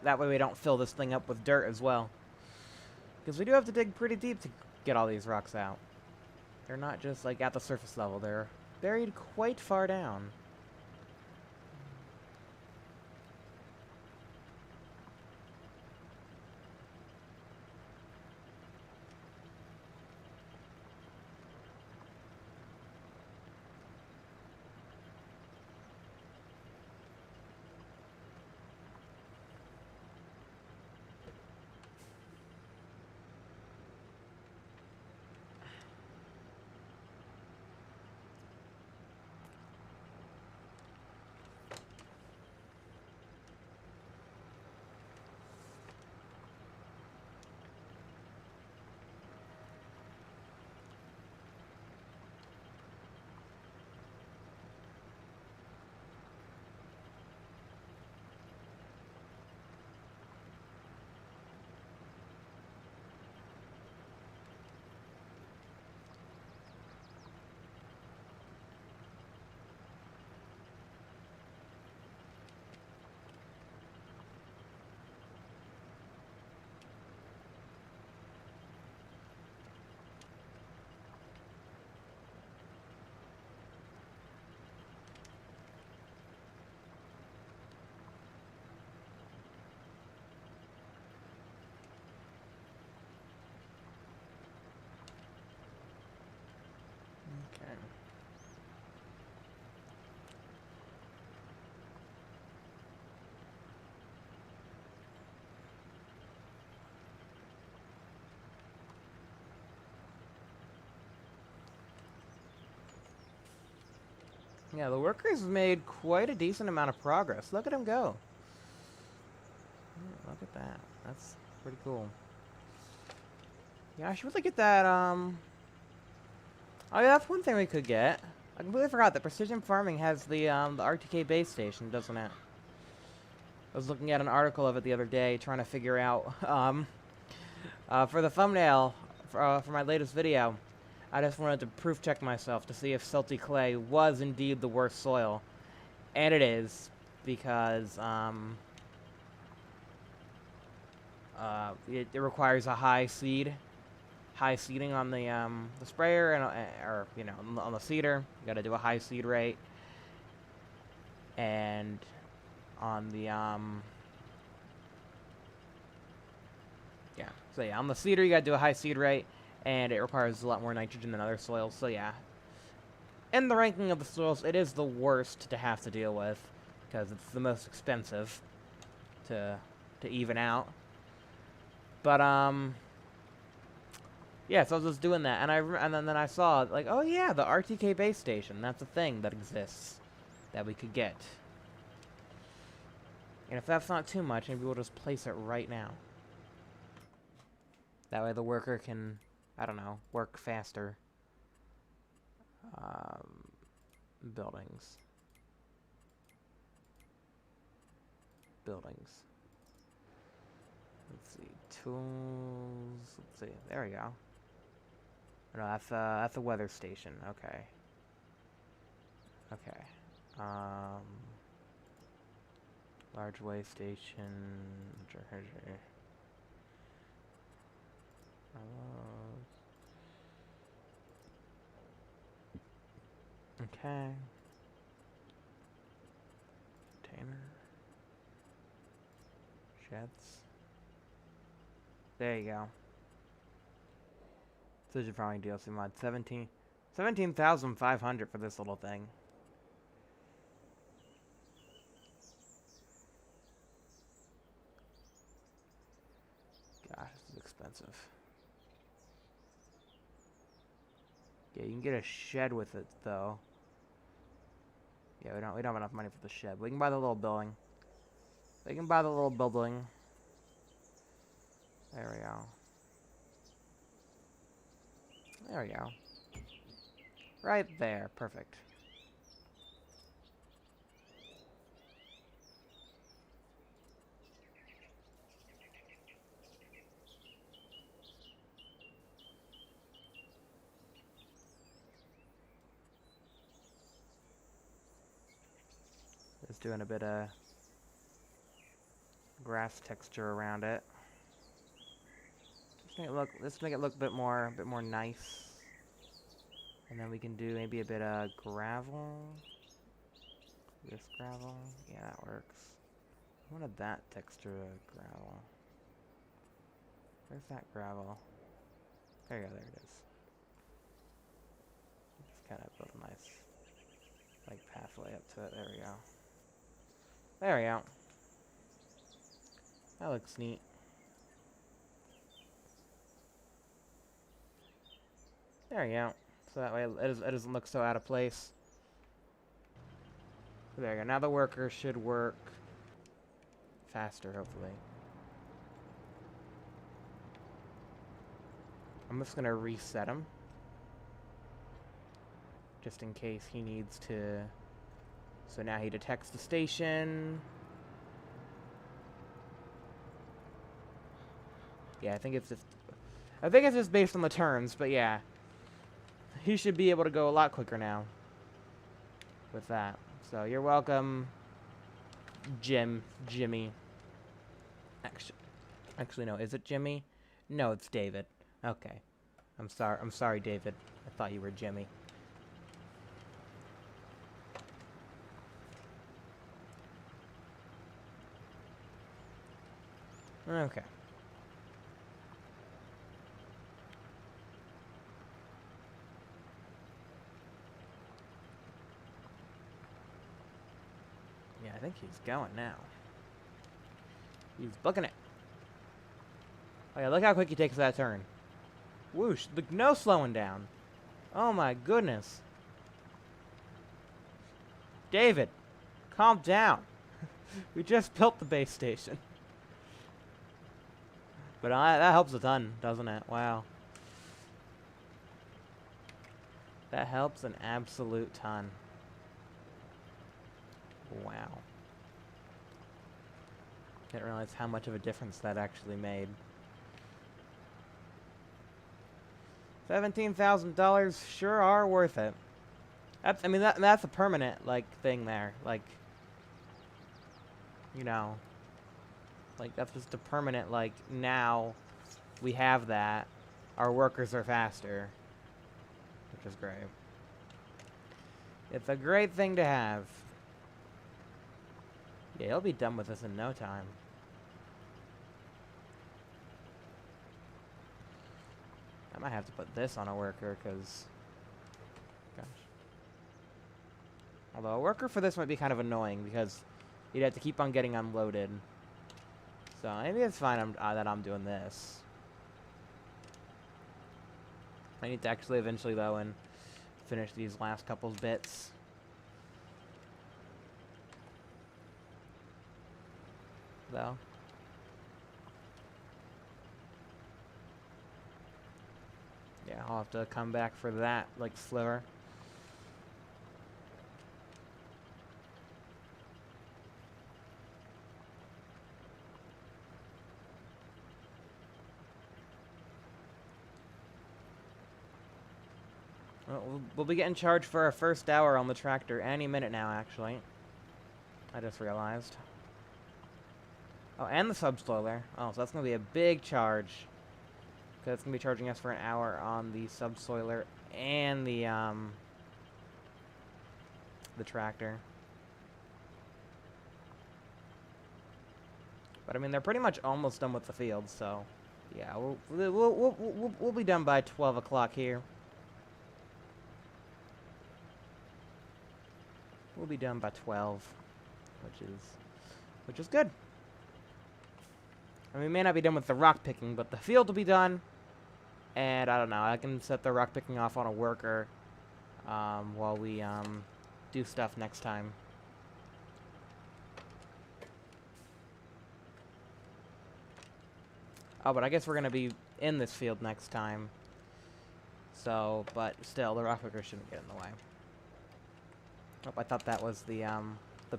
that way we don't fill this thing up with dirt as well. Because we do have to dig pretty deep to get all these rocks out. They're not just like at the surface level, they're buried quite far down. Okay. Yeah, the workers made quite a decent amount of progress. Look at him go. Yeah, look at that. That's pretty cool. Yeah, I should really get that, Oh yeah, that's one thing we could get. I completely forgot that precision farming has the RTK base station, doesn't it? I was looking at an article of it the other day, trying to figure out, for the thumbnail, for my latest video, I just wanted to proof check myself to see if silty clay was indeed the worst soil. And it is, because, it requires a high seeding on the sprayer, and or, you know, on the seeder. You gotta do a high seed rate. And on the, yeah, so yeah, on the seeder you gotta do a high seed rate, and it requires a lot more nitrogen than other soils, so yeah. In the ranking of the soils, it is the worst to have to deal with, because it's the most expensive to even out. But, yeah, so I was just doing that, and then I saw, like, oh yeah, the RTK base station, that's a thing that exists, that we could get. And if that's not too much, maybe we'll just place it right now. That way the worker can, I don't know, work faster. Buildings. Let's see, tools, let's see, there we go. No, that's a weather station, okay. Okay. Large way station. Okay. Container. Sheds. There you go. Precision farming DLC mod 17,500 for this little thing. Gosh, this is expensive. Yeah, you can get a shed with it though. Yeah, we don't have enough money for the shed. We can buy the little building. There we go. There we go. Right there, perfect. Just doing a bit of grass texture around it. Let's make it look a bit more nice. And then we can do maybe a bit of gravel. This gravel, yeah, that works. I wanted that texture gravel. Where's that gravel? There you go, there it is. Just kind of build a nice, like, pathway up to it. There we go. There we go. That looks neat. There you go. So that way it doesn't look so out of place. There you go. Now the worker should work faster, hopefully. I'm just gonna reset him. Just in case he needs to. So now he detects the station. Yeah, I think it's just based on the turns, but yeah. He should be able to go a lot quicker now with that. So you're welcome, Jimmy. Actually, no. Is it Jimmy? No, it's David. Okay. I'm sorry, David. I thought you were Jimmy. Okay. Yeah, I think he's going now. He's booking it. Oh yeah, look how quick he takes that turn. Whoosh, no slowing down. Oh my goodness. David, calm down. We just built the base station. But that helps a ton, doesn't it? Wow. That helps an absolute ton. Wow. Didn't realize how much of a difference that actually made. $17,000 sure are worth it. That's a permanent, like, thing there. Like, you know, like, that's just a permanent, like, now we have that. Our workers are faster. Which is great. It's a great thing to have. Yeah, he'll be done with this in no time. I might have to put this on a worker, because... Gosh. Although a worker for this might be kind of annoying, because you'd have to keep on getting unloaded. So maybe it's fine that I'm doing this. I need to actually eventually, though, and finish these last couple bits. Though. Yeah, I'll have to come back for that, like, sliver. Well, we'll be getting charged for our first hour on the tractor any minute now, actually. I just realized. Oh, and the subsoiler. Oh, so that's going to be a big charge. Because it's going to be charging us for an hour on the subsoiler and the tractor. But I mean, they're pretty much almost done with the field, so yeah, we'll be done by 12 o'clock here. We'll be done by 12, which is good. I mean, we may not be done with the rock picking, but the field will be done. And I don't know, I can set the rock picking off on a worker while we do stuff next time. Oh, but I guess we're going to be in this field next time. So, but still, the rock picker shouldn't get in the way. Oh, I thought that was the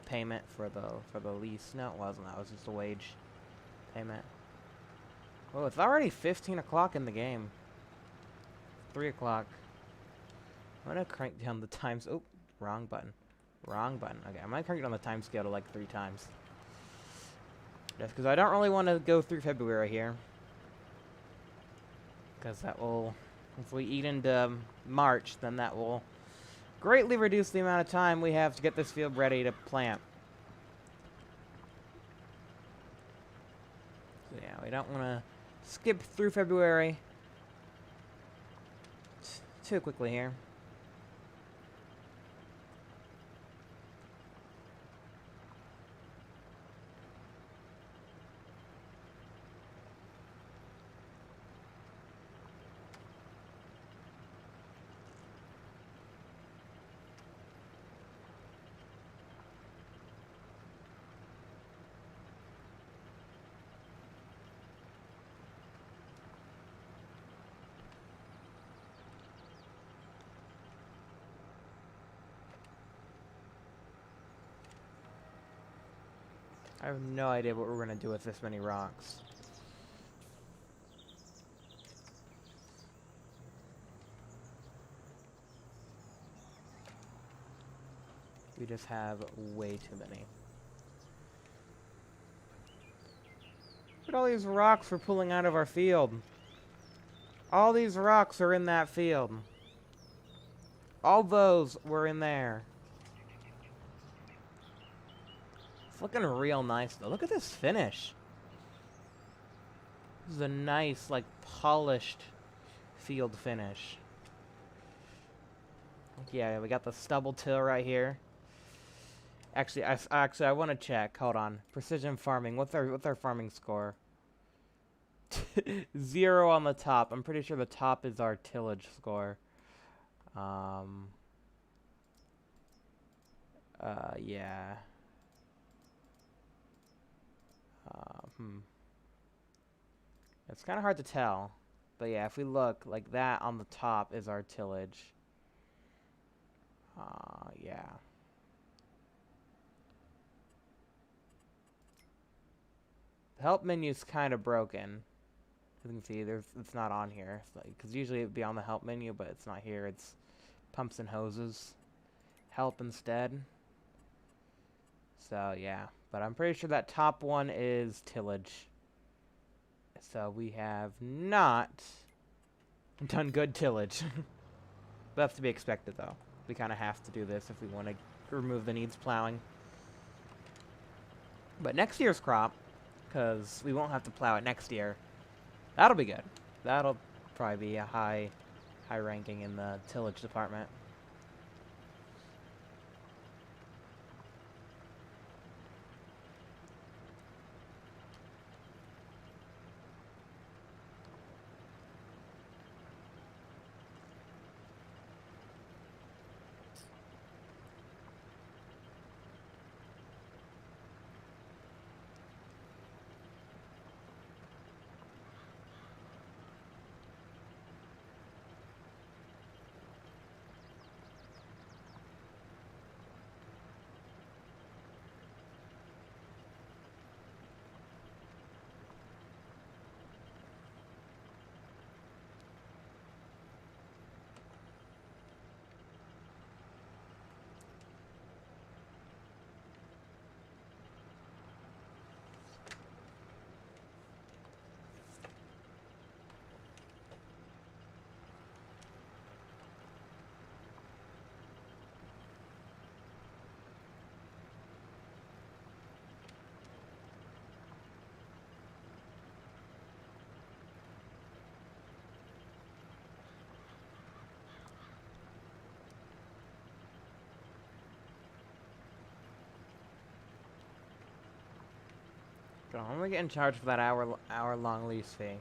payment for the lease. No, it wasn't. That was just a wage payment. Oh, it's already 15 o'clock in the game. 3 o'clock. I'm gonna crank down the times. Oh, wrong button. Wrong button. Okay, I might crank it on the time scale to like 3 times. Just because I don't really want to go through February here. Because that will, if we eat into March, then that will greatly reduce the amount of time we have to get this field ready to plant. So yeah, we don't want to skip through February too quickly here. I have no idea what we're going to do with this many rocks. We just have way too many. Look at all these rocks we're pulling out of our field. All these rocks are in that field. All those were in there. It's looking real nice though. Look at this finish. This is a nice, like, polished field finish. Yeah, we got the stubble till right here. Actually, I want to check. Hold on. Precision farming. What's our farming score? 0 on the top. I'm pretty sure the top is our tillage score. Yeah. It's kind of hard to tell. But yeah, if we look, like that on the top is our tillage. Yeah. The help menu's kind of broken. As you can see, it's not on here. Because usually it'd be on the help menu, but it's not here. It's pumps and hoses. Help instead. So, yeah. But I'm pretty sure that top one is tillage. So we have not done good tillage. That's to be expected, though. We kind of have to do this if we want to remove the needs plowing. But next year's crop, because we won't have to plow it next year, that'll be good. That'll probably be a high ranking in the tillage department. So I'm gonna get in charge for that hour-long lease fee.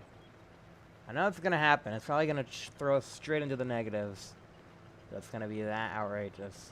I know it's gonna happen. It's probably gonna throw us straight into the negatives. That's gonna be that outrageous.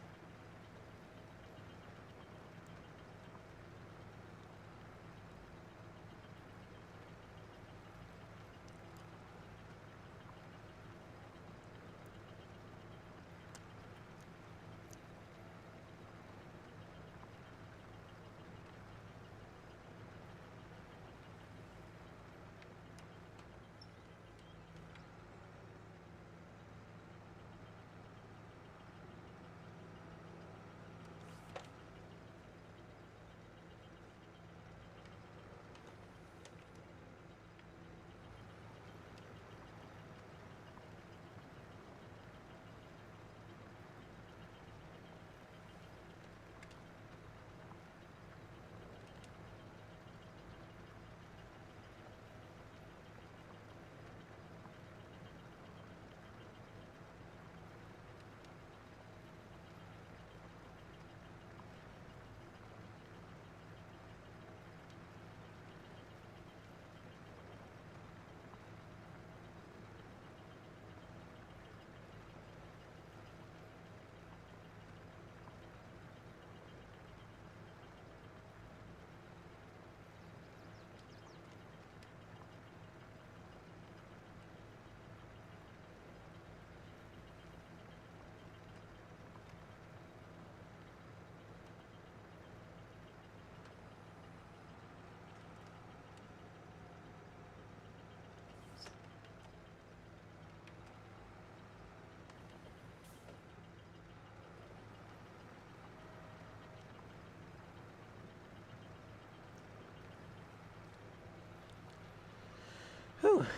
Woo!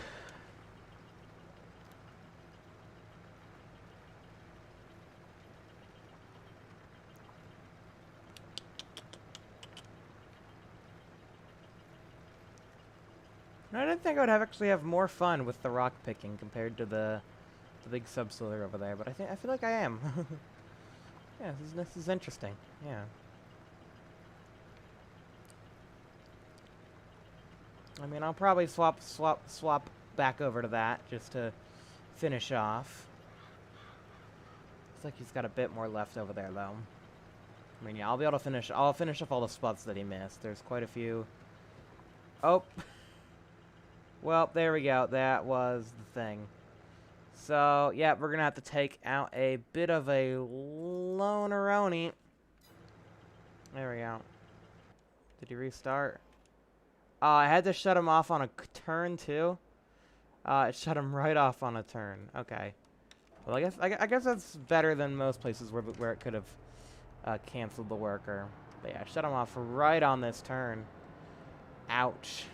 I didn't think I would actually have more fun with the rock picking compared to the big subsoiler over there, but I feel like I am. Yeah, this is interesting. Yeah. I mean, I'll probably swap back over to that just to finish off. Looks like he's got a bit more left over there, though. I mean, yeah, I'll be able to finish. I'll finish off all the spots that he missed. There's quite a few. Oh. Well, there we go. That was the thing. So, yeah, we're going to have to take out a bit of a loneroni. There we go. Did he restart? I had to shut him off on a turn, too. It shut him right off on a turn. Okay. Well, I guess that's better than most places where it could have canceled the worker. But yeah, shut him off right on this turn. Ouch.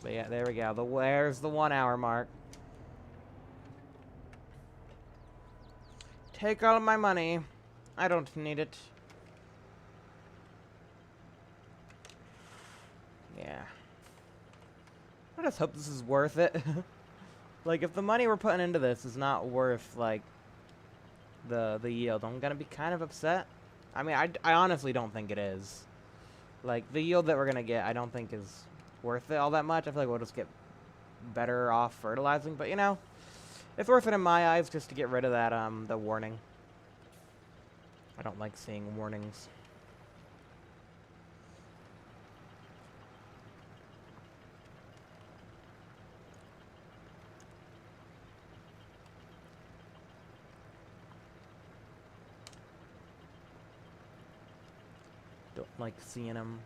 But yeah, there we go. There's the 1 hour mark. Take all of my money. I don't need it. Yeah. I just hope this is worth it. Like, if the money we're putting into this is not worth, like, the yield, I'm gonna be kind of upset. I mean, I honestly don't think it is. Like, the yield that we're gonna get, I don't think is worth it all that much. I feel like we'll just get better off fertilizing, but, you know, it's worth it in my eyes just to get rid of that, the warning. I don't like seeing warnings. Don't like seeing them.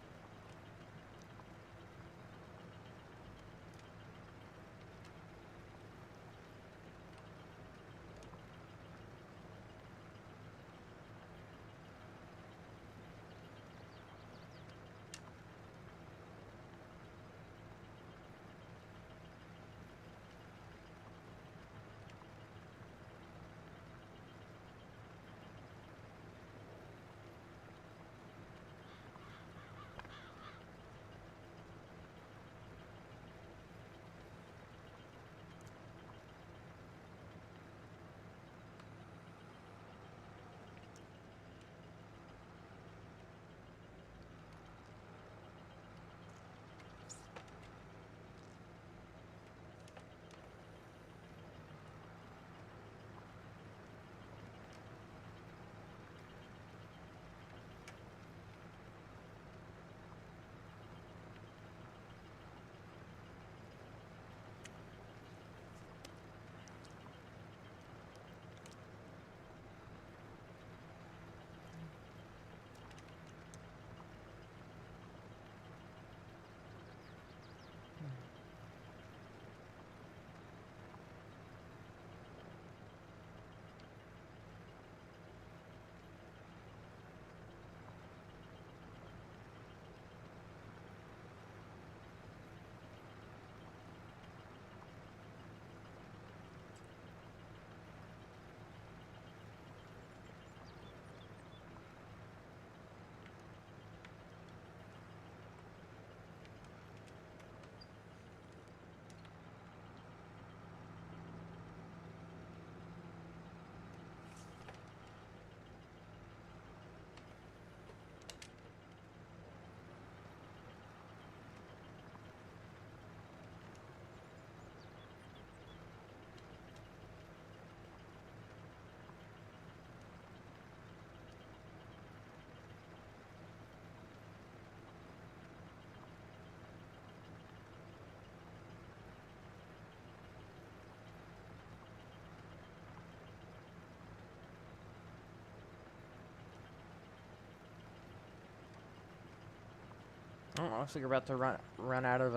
Oh, looks like we're about to run out of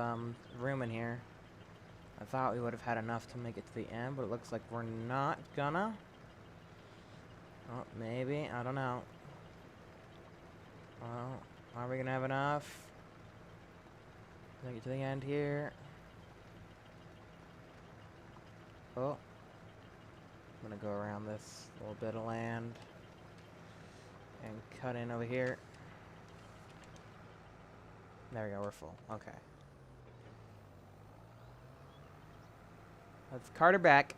room in here. I thought we would have had enough to make it to the end, but it looks like we're not gonna. Oh, maybe. I don't know. Well, are we gonna have enough? Make it to the end here. Oh. I'm gonna go around this little bit of land and cut in over here. There we go, we're full. Okay. Let's cart her back.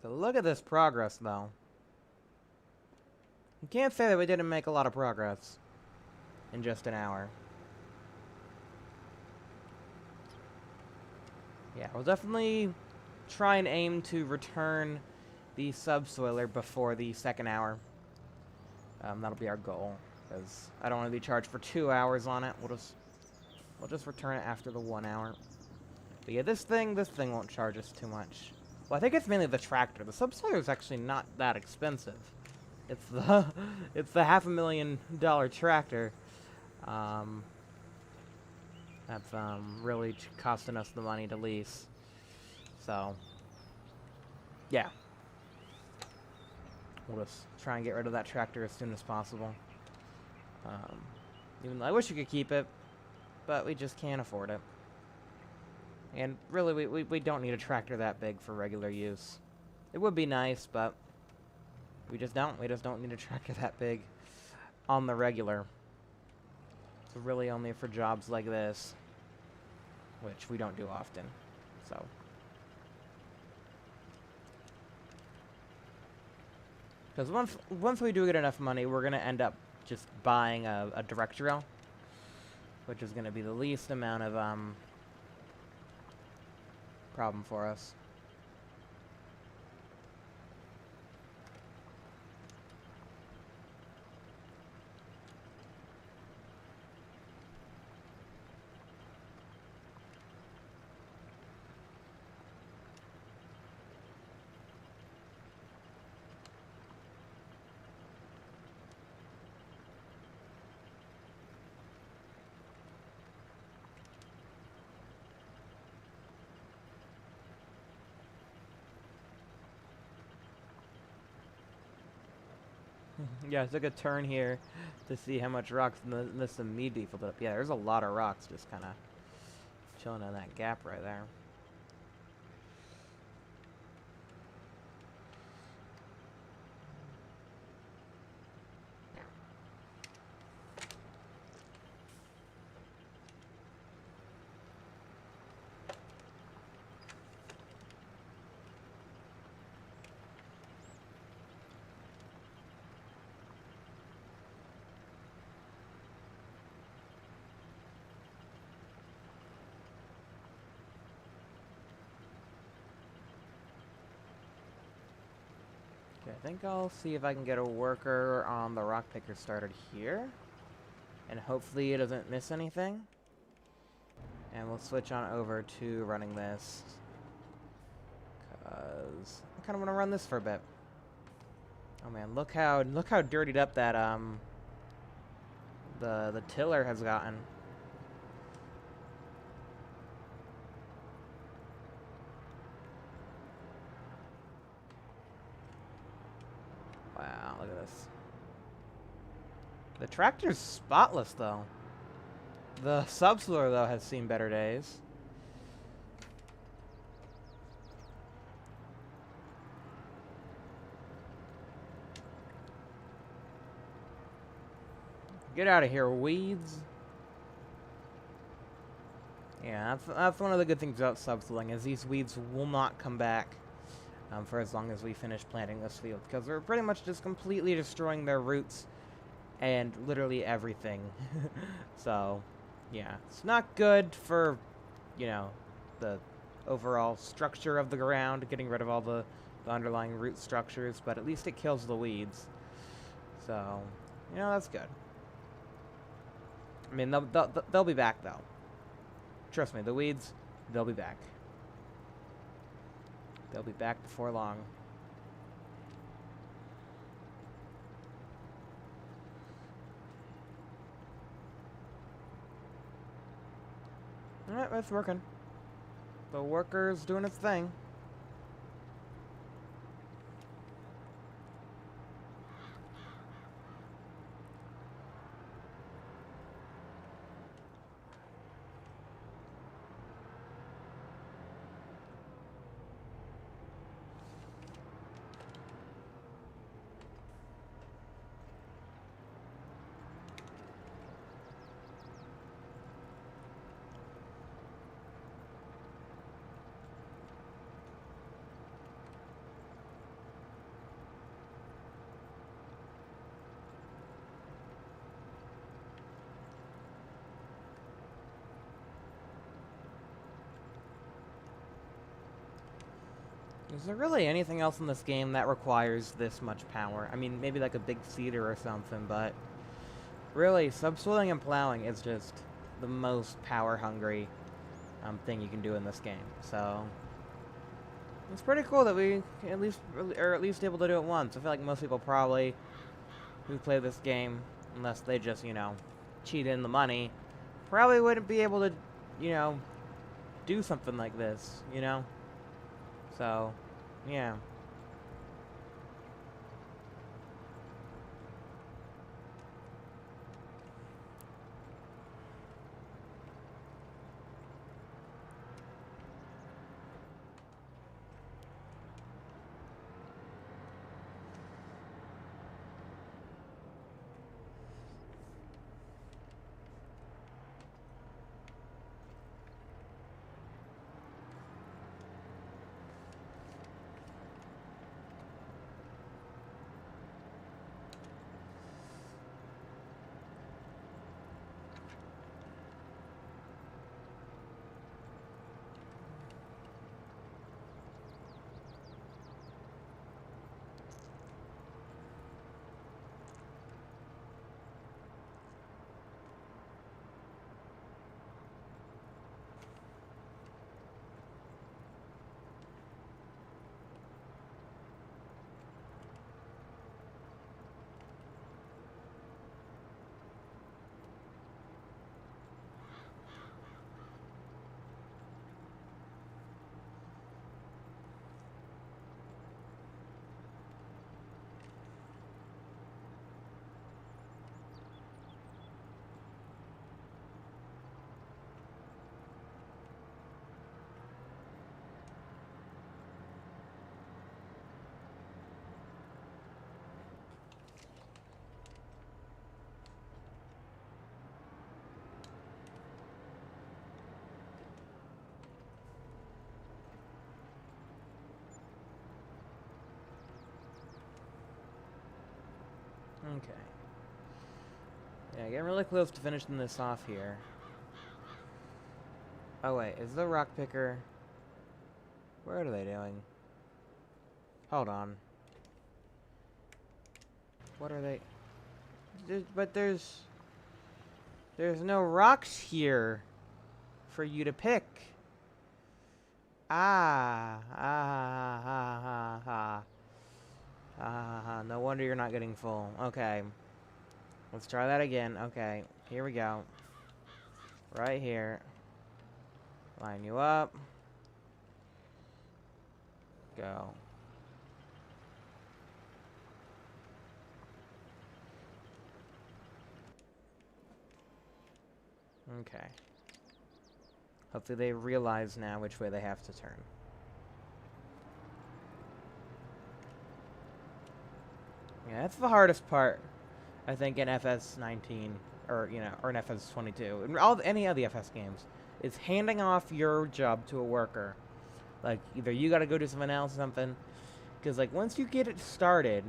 So look at this progress, though. You can't say that we didn't make a lot of progress in just an hour. Yeah, we'll definitely try and aim to return the subsoiler before the second hour. That'll be our goal, because I don't want to be charged for 2 hours on it. We'll just return it after the 1 hour. But yeah, this thing won't charge us too much. Well, I think it's mainly the tractor. The subsoiler is actually not that expensive. It's the it's the $500,000 tractor. That's really costing us the money to lease. So yeah, we'll just try and get rid of that tractor as soon as possible. Even though I wish we could keep it, but we just can't afford it. And really, we don't need a tractor that big for regular use. It would be nice, but we just don't. We just don't need a tractor that big on the regular. It's really only for jobs like this, which we don't do often. So. Because once we do get enough money, we're going to end up just buying a direct drill, which is going to be the least amount of problem for us. Yeah, I took a turn here to see how much rocks this immediately filled up. Yeah, there's a lot of rocks just kind of chilling in that gap right there. Okay, I think I'll see if I can get a worker on the rock picker started here. And hopefully it doesn't miss anything. And we'll switch on over to running this. Because I kind of want to run this for a bit. Oh man, look how dirtied up that the tiller has gotten. Wow, look at this. The tractor's spotless, though. The subsoiler, though, has seen better days. Get out of here, weeds. Yeah, that's one of the good things about subsoiling, is these weeds will not come back for as long as we finish planting this field, because we're pretty much just completely destroying their roots and literally everything. So, yeah, it's not good for, you know, the overall structure of the ground, getting rid of all the underlying root structures, but at least it kills the weeds. So, you know, that's good. I mean, they'll be back, though. Trust me, the weeds, they'll be back. They'll be back before long. Alright, it's working. The worker's doing its thing. Is there really anything else in this game that requires this much power? I mean, maybe like a big seeder or something, but really, subsoiling and plowing is just the most power-hungry thing you can do in this game. So it's pretty cool that we at least able to do it once. I feel like most people probably who play this game, unless they just, you know, cheat in the money, probably wouldn't be able to, you know, do something like this, you know? So, yeah. Okay. Yeah, getting really close to finishing this off here. Oh wait, is the rock picker... What are they doing? Hold on. What are they... But there's no rocks here for you to pick. No wonder you're not getting full. Okay. Let's try that again. Okay, here we go. Right here. Line you up. Go. Okay. Hopefully they realize now which way they have to turn. Yeah, that's the hardest part, I think, in FS19, or, you know, or in FS22, and any of the FS games, is handing off your job to a worker. Like, either you gotta go do something else or something, because, like, once you get it started,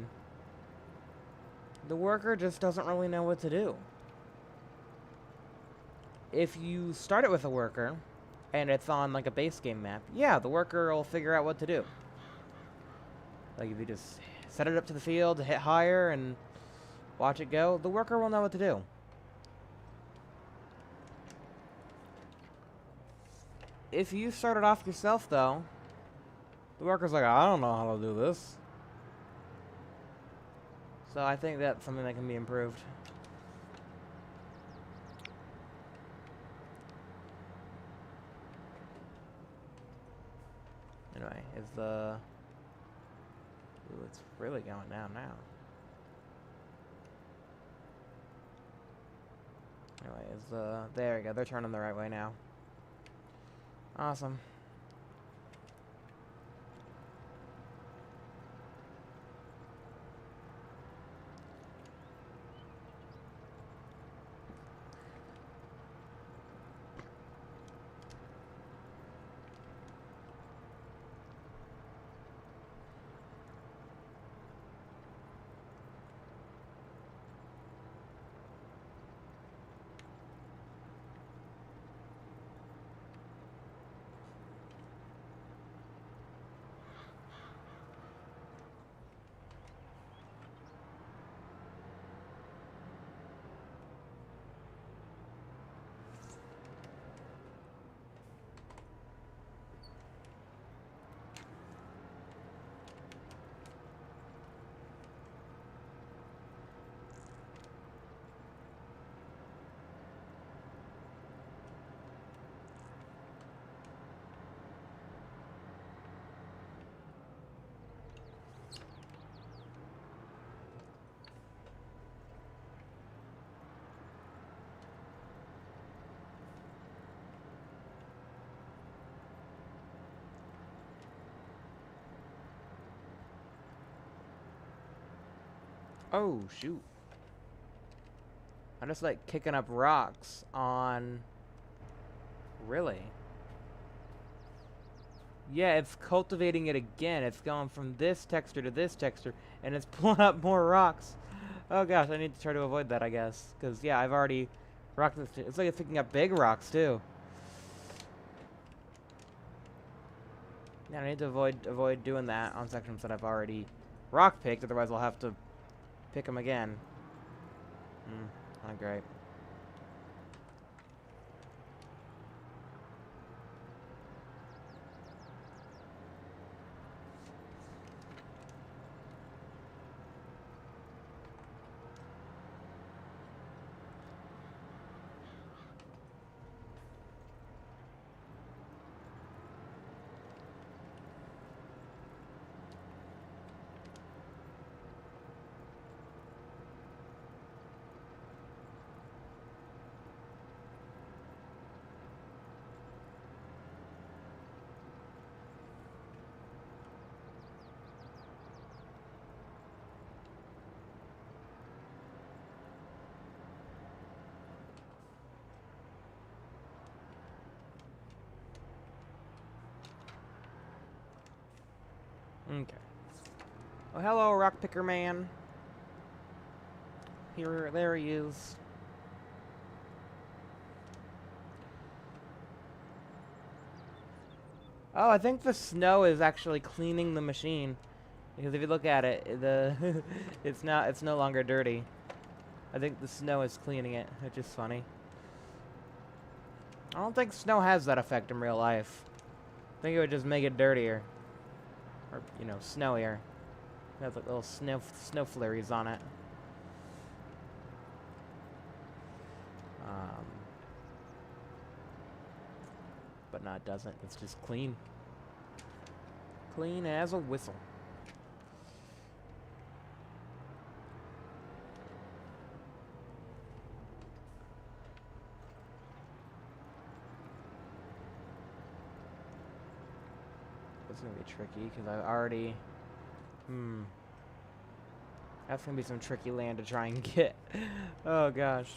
the worker just doesn't really know what to do. If you start it with a worker, and it's on, like, a base game map, yeah, the worker will figure out what to do. Like, if you just set it up to the field, hit higher, and watch it go, the worker will know what to do. If you start it off yourself, though, the worker's like, I don't know how to do this. So I think that's something that can be improved. Anyway, is the... Ooh, it's really going down now. Anyway, is the... There we go, they're turning the right way now. Awesome. Oh, shoot. I'm just, like, kicking up rocks on... Really? Yeah, it's cultivating it again. It's going from this texture to this texture, and it's pulling up more rocks. Oh, gosh, I need to try to avoid that, I guess. Because, yeah, I've already... rocked this. It's like it's picking up big rocks, too. Yeah, I need to avoid doing that on sections that I've already rock picked, otherwise I'll have to pick them again. Not great. Okay. Oh, hello, rock picker man. There he is. Oh, I think the snow is actually cleaning the machine. Because if you look at it, it's no longer dirty. I think the snow is cleaning it, which is funny. I don't think snow has that effect in real life. I think it would just make it dirtier. Or, you know, snowier. It has like little snow flurries on it. But no, it doesn't. It's just clean. Clean as a whistle. It's gonna be tricky because I've already... That's gonna be some tricky land to try and get. Oh gosh.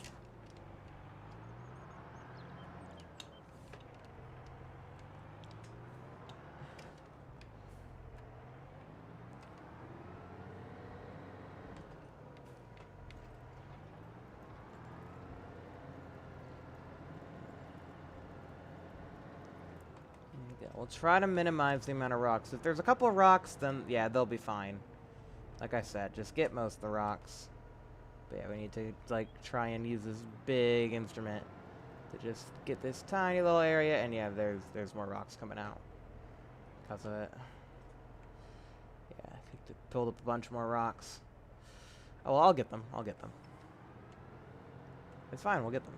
Okay, we'll try to minimize the amount of rocks. If there's a couple of rocks, then yeah, they'll be fine. Like I said, just get most of the rocks. But yeah, we need to like try and use this big instrument to just get this tiny little area, and yeah, there's more rocks coming out because of it. Yeah, I think to build up a bunch more rocks. Oh, well, I'll get them. I'll get them. It's fine. We'll get them.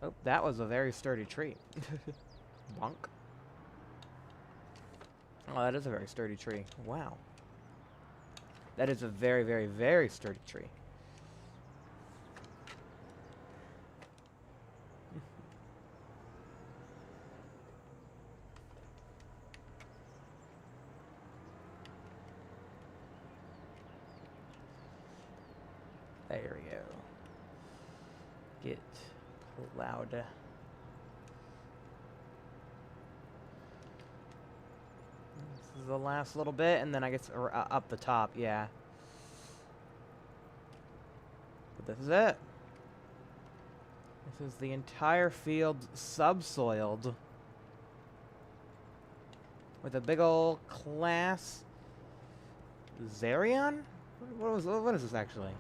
Oh, that was a very sturdy tree. Bonk. Oh, that is a very sturdy tree. Wow. That is a very, very, very sturdy tree. There we go. Get plowed. This is the last little bit, and then I guess up the top, yeah. But this is it. This is the entire field subsoiled with a big old class Zerion? What is this actually?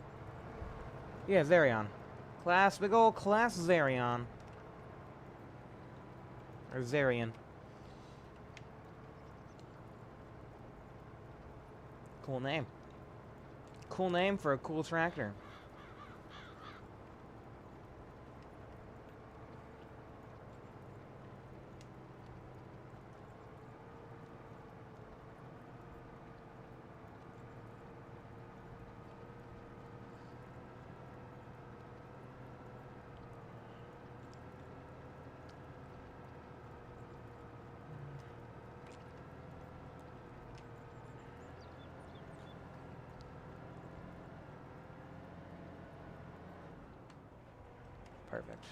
Yeah, Zerion. Big old class Zerion. Or Zerion. Cool name. Cool name for a cool tractor. Perfect.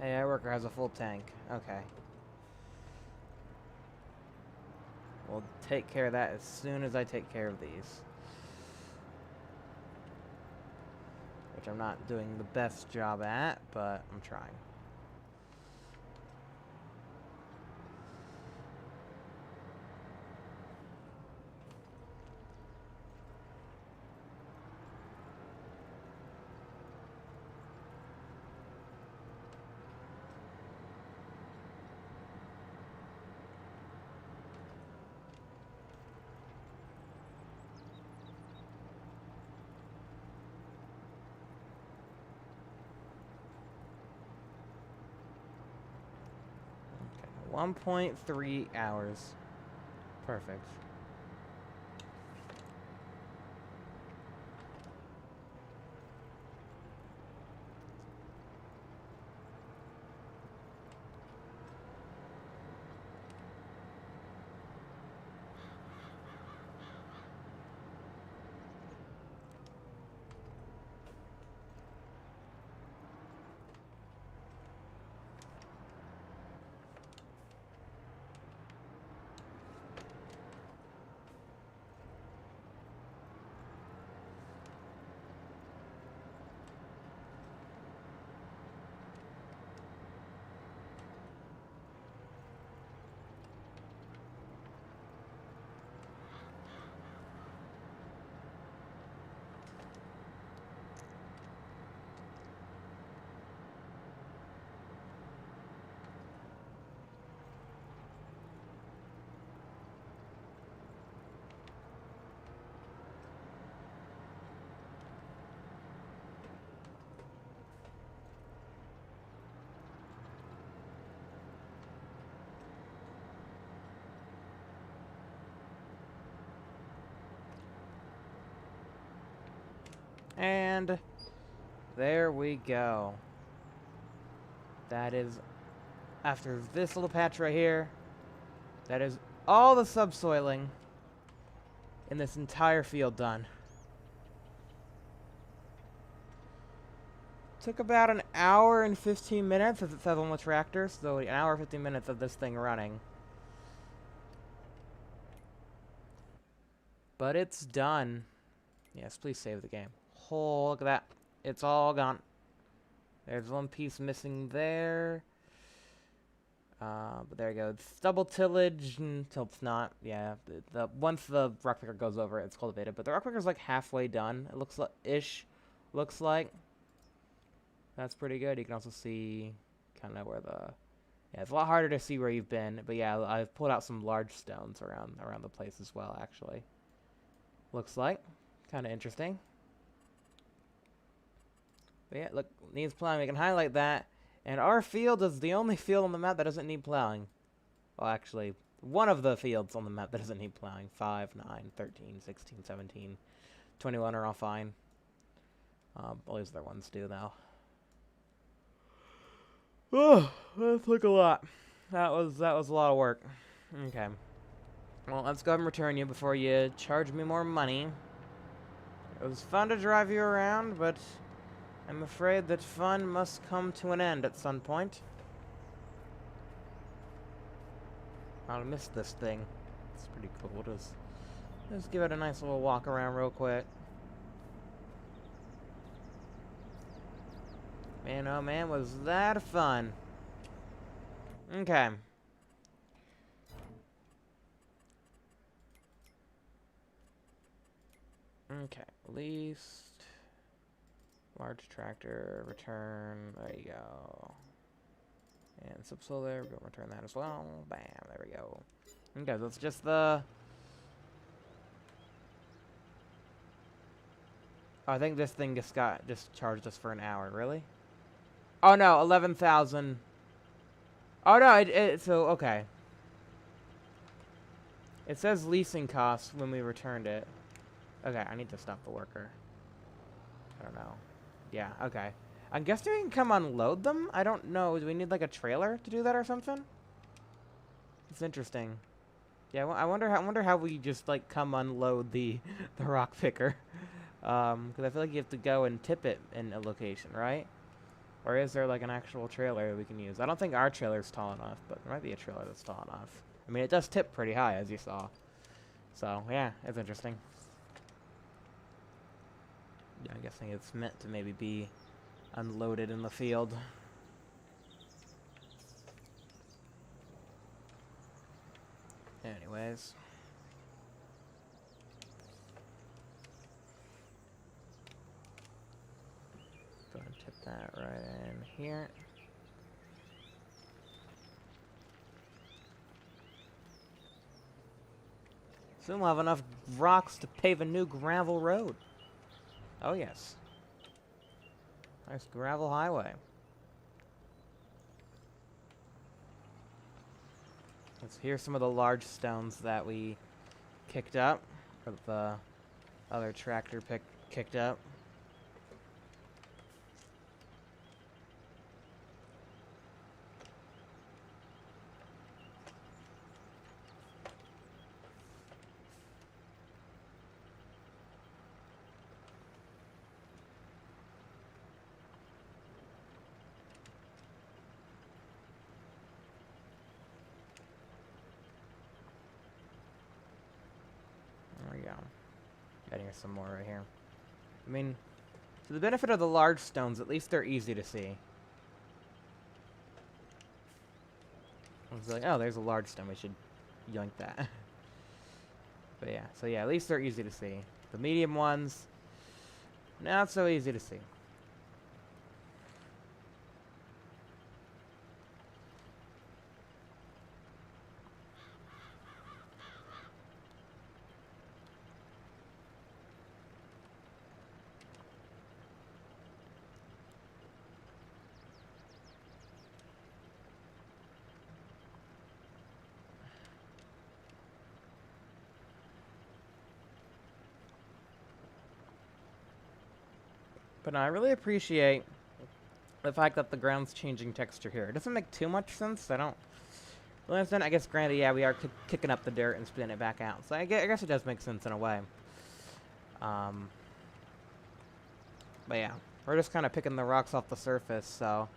Hey, our worker has a full tank. Okay. We'll take care of that as soon as I take care of these. Which I'm not doing the best job at, but I'm trying. Okay, 1.3 hours. Perfect. And there we go. That is, after this little patch right here, that is all the subsoiling in this entire field done. Took about an hour and 15 minutes, as it says on the tractor, so an hour and 15 minutes of this thing running. But it's done. Yes, please save the game. Oh, look at that. It's all gone. There's one piece missing there. But there you go. It's double tillage until it's not. Yeah, once the rock picker goes over it, it's cultivated. But the rock picker's like halfway done. It looks like looks like. That's pretty good. You can also see kind of where the. Yeah, it's a lot harder to see where you've been. But yeah, I've pulled out some large stones around the place as well. Actually, looks like kind of interesting. But yeah, look, needs plowing. We can highlight that. And our field is the only field on the map that doesn't need plowing. Well, actually, one of the fields on the map that doesn't need plowing. 5, 9, 13, 16, 17, 21 are all fine. All these other ones do, though. Oh, that took a lot. That was a lot of work. Okay. Well, let's go ahead and return you before you charge me more money. It was fun to drive you around, but I'm afraid that fun must come to an end at some point. I'll miss this thing. It's pretty cool. Just give it a nice little walk around real quick. Man, oh man, was that fun. Okay. Okay, leased. Large tractor, return, there you go. And Subsoil there, we're going to return that as well. Bam, there we go. Okay, that's just the... Oh, I think this thing just charged us for an hour, really? Oh no, 11,000. Oh no, so, okay. It says leasing costs when we returned it. Okay, I need to stop the worker. I don't know. Yeah, okay. I'm guessing we can come unload them? I don't know. Do we need like a trailer to do that or something? It's interesting. Yeah, I wonder how we just like come unload the the rock picker. Because I feel like you have to go and tip it in a location, right? Or is there like an actual trailer we can use? I don't think our trailer's tall enough, but there might be a trailer that's tall enough. I mean, it does tip pretty high, as you saw. So, yeah, it's interesting. Yeah, I'm guessing it's meant to maybe be unloaded in the field. Anyways. Go ahead and tip that right in here. Soon we'll have enough rocks to pave a new gravel road. Oh yes. Nice gravel highway. Here's some of the large stones that we kicked up, or the other tractor kicked up. There we go. Adding some more right here. I mean, to the benefit of the large stones, at least they're easy to see. I was like, oh, there's a large stone. We should yoink that. But yeah, so yeah, at least they're easy to see. The medium ones, not so easy to see. But no, I really appreciate the fact that the ground's changing texture here. It doesn't make too much sense. I don't really understand. I guess, granted, yeah, we are kicking up the dirt and spitting it back out. So I guess it does make sense in a way. But yeah, we're just kind of picking the rocks off the surface, so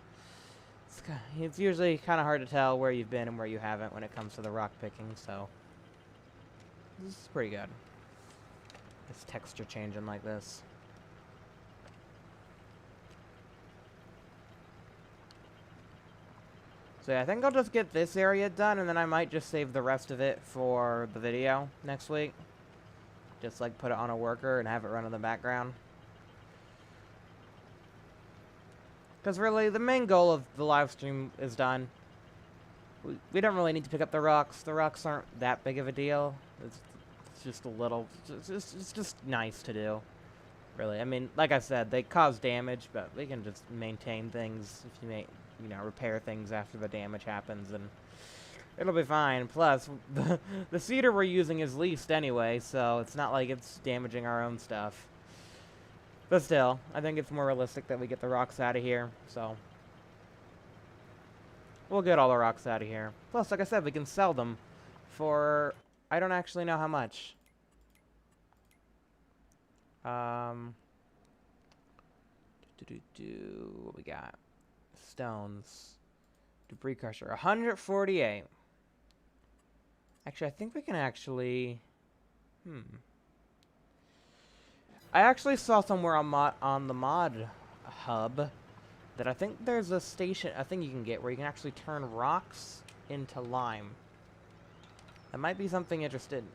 it's usually kind of hard to tell where you've been and where you haven't when it comes to the rock picking, so this is pretty good. This texture changing like this. So yeah, I think I'll just get this area done, and then I might just save the rest of it for the video next week. Just like put it on a worker and have it run in the background. Because really, the main goal of the live stream is done. We don't really need to pick up the rocks. The rocks aren't that big of a deal. It's just a little, it's just nice to do. Really, I mean, like I said, they cause damage, but we can just maintain things if you repair things after the damage happens, and it'll be fine. Plus, the cedar we're using is leased anyway, so it's not like it's damaging our own stuff. But still, I think it's more realistic that we get the rocks out of here, so we'll get all the rocks out of here. Plus, like I said, we can sell them for, I don't actually know how much. What we got? Stones. Debris crusher. 148. Actually, I think we can actually... I actually saw somewhere on the mod hub that I think there's a station, a thing you can get where you can actually turn rocks into lime. That might be something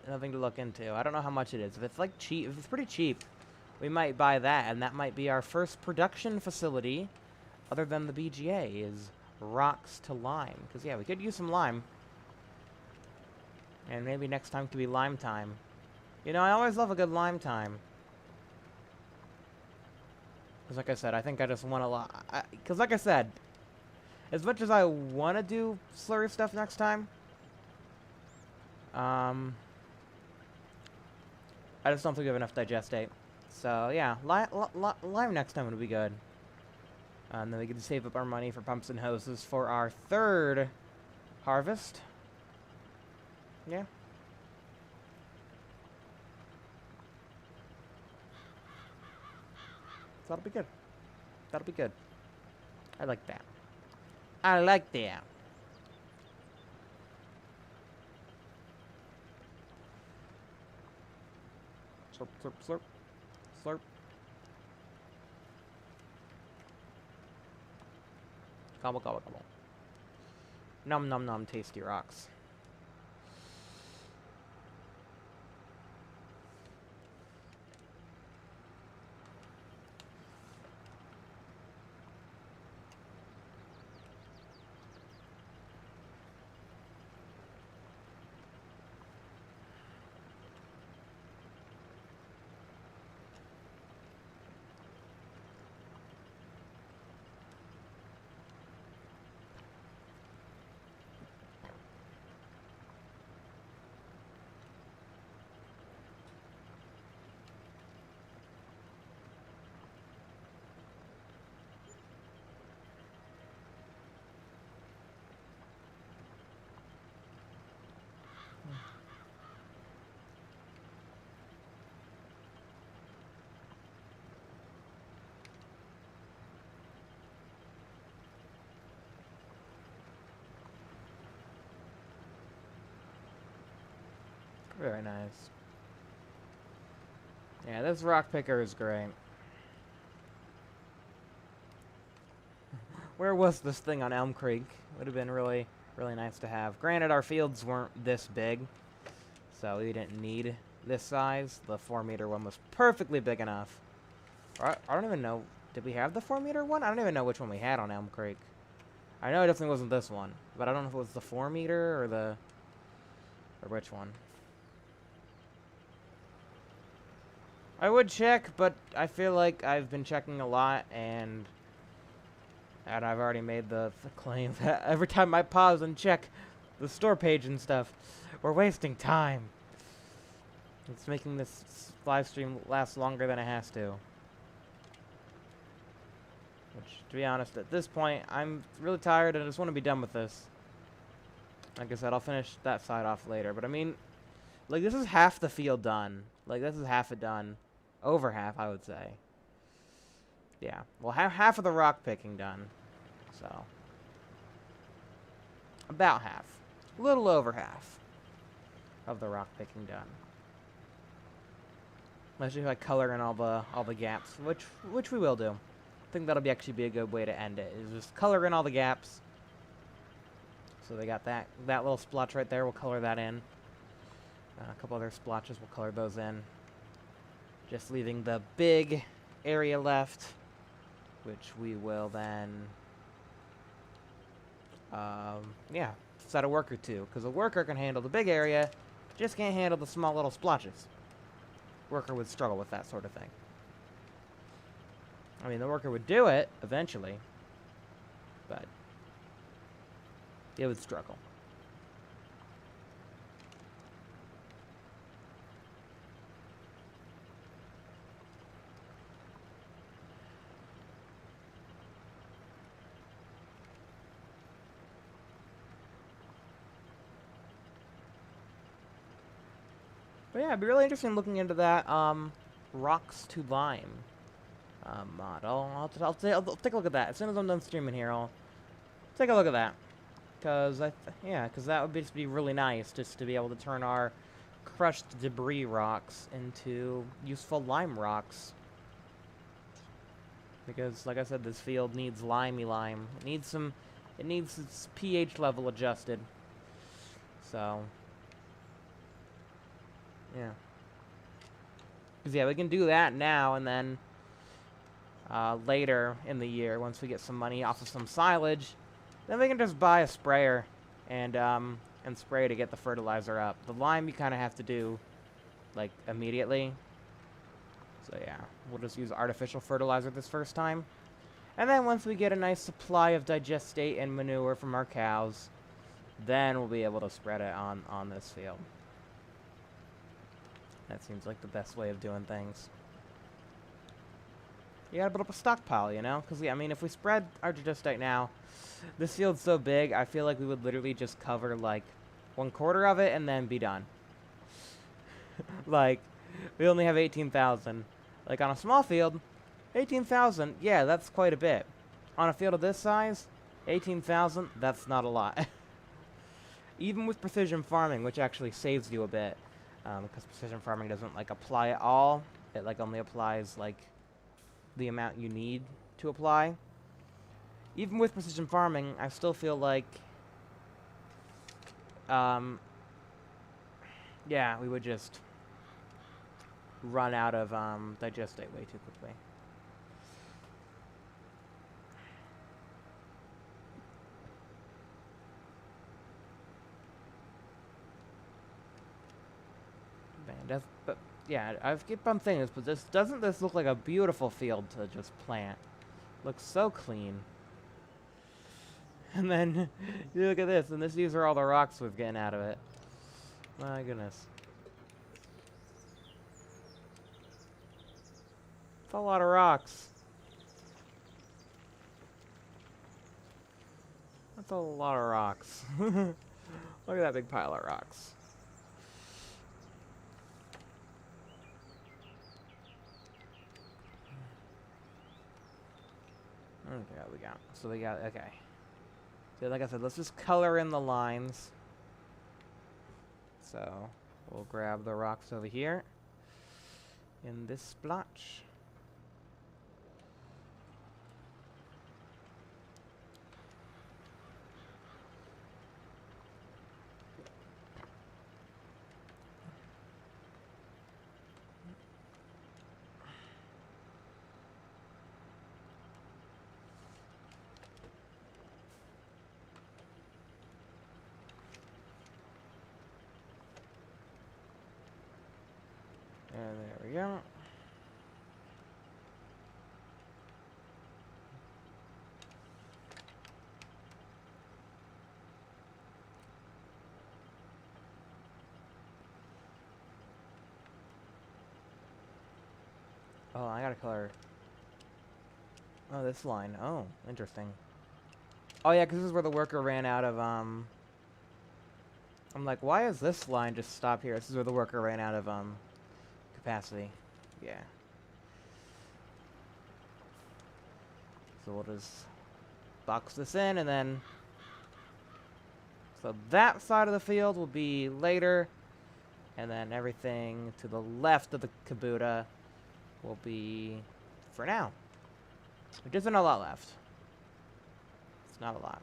something to look into. I don't know how much it is. If it's like cheap, if it's pretty cheap, we might buy that, and that might be our first production facility, other than the BGA, is rocks to lime. Because yeah, we could use some lime. And maybe next time could be lime time. You know, I always love a good lime time. Because like I said, I think I just want a lot. Because like I said, as much as I want to do slurry stuff next time, I just don't think we have enough digestate. So, yeah, lime next time would be good. And then we get to save up our money for pumps and hoses for our third harvest. Yeah. So that'll be good. That'll be good. I like that. I like that. Slurp, slurp, slurp. Slurp. Gobble, gobble, gobble. Nom, nom, nom, tasty rocks. Very nice. Yeah, this rock picker is great. Where was this thing on Elmcreek? Would have been really, really nice to have. Granted, our fields weren't this big, so we didn't need this size. The 4-meter one was perfectly big enough. I don't even know. Did we have the 4-meter one? I don't even know which one we had on Elmcreek. I know it definitely wasn't this one, but I don't know if it was the 4-meter or the... or which one. I would check, but I feel like I've been checking a lot, and I've already made the claim that every time I pause and check the store page and stuff, we're wasting time. It's making this live stream last longer than it has to. Which, to be honest, at this point, I'm really tired and I just want to be done with this. Like I said, I'll finish that side off later, but I mean, like, this is half the field done. Like, this is half it done. Over half, I would say. Yeah. Well, half of the rock picking done. So. About half. A little over half of the rock picking done. Let's just like color in all the gaps, which we will do. I think that'll actually be a good way to end it. Is just color in all the gaps. So they got that little splotch right there. We'll color that in. A couple other splotches. We'll color those in. Just leaving the big area left, which we will then, yeah, set a worker to. Because a worker can handle the big area, just can't handle the small little splotches. Worker would struggle with that sort of thing. I mean, the worker would do it eventually, but it would struggle. But yeah, it'd be really interesting looking into that rocks to lime mod. I'll take a look at that as soon as I'm done streaming here. I'll take a look at that because because that would just be really nice just to be able to turn our crushed debris rocks into useful lime rocks. Because like I said, this field needs limey lime. It needs its pH level adjusted. So. Yeah. Because, yeah, we can do that now, and then later in the year, once we get some money off of some silage, then we can just buy a sprayer and spray to get the fertilizer up. The lime you kind of have to do, like, immediately. So, yeah, we'll just use artificial fertilizer this first time. And then once we get a nice supply of digestate and manure from our cows, then we'll be able to spread it on this field. That seems like the best way of doing things. You gotta build up a stockpile, you know? Because, yeah, I mean, if we spread our Digestite now, this field's so big, I feel like we would literally just cover, like, 1/4 of it and then be done. Like, we only have 18,000. Like, on a small field, 18,000, yeah, that's quite a bit. On a field of this size, 18,000, that's not a lot. Even with precision farming, which actually saves you a bit, because precision farming doesn't, like, apply at all. It, like, only applies, like, the amount you need to apply. Even with precision farming, I still feel like, yeah, we would just run out of digestate way too quickly. Man, but yeah, I keep on thinking this, but doesn't this look like a beautiful field to just plant? Looks so clean. And then you look at this, and these are all the rocks we've getting out of it. My goodness. It's a lot of rocks. That's a lot of rocks. Look at that big pile of rocks. Okay, we got. So we got. Okay. So like I said, let's just color in the lines. So we'll grab the rocks over here in this splotch. And there we go. Oh, I gotta color. Oh, this line. Oh, interesting. Oh yeah, because this is where the worker ran out of, I'm like, why is this line just stop here? This is where the worker ran out of, capacity. Yeah. So we'll just box this in, and then... So that side of the field will be later, and then everything to the left of the Kabuta will be for now. Which isn't a lot left. It's not a lot.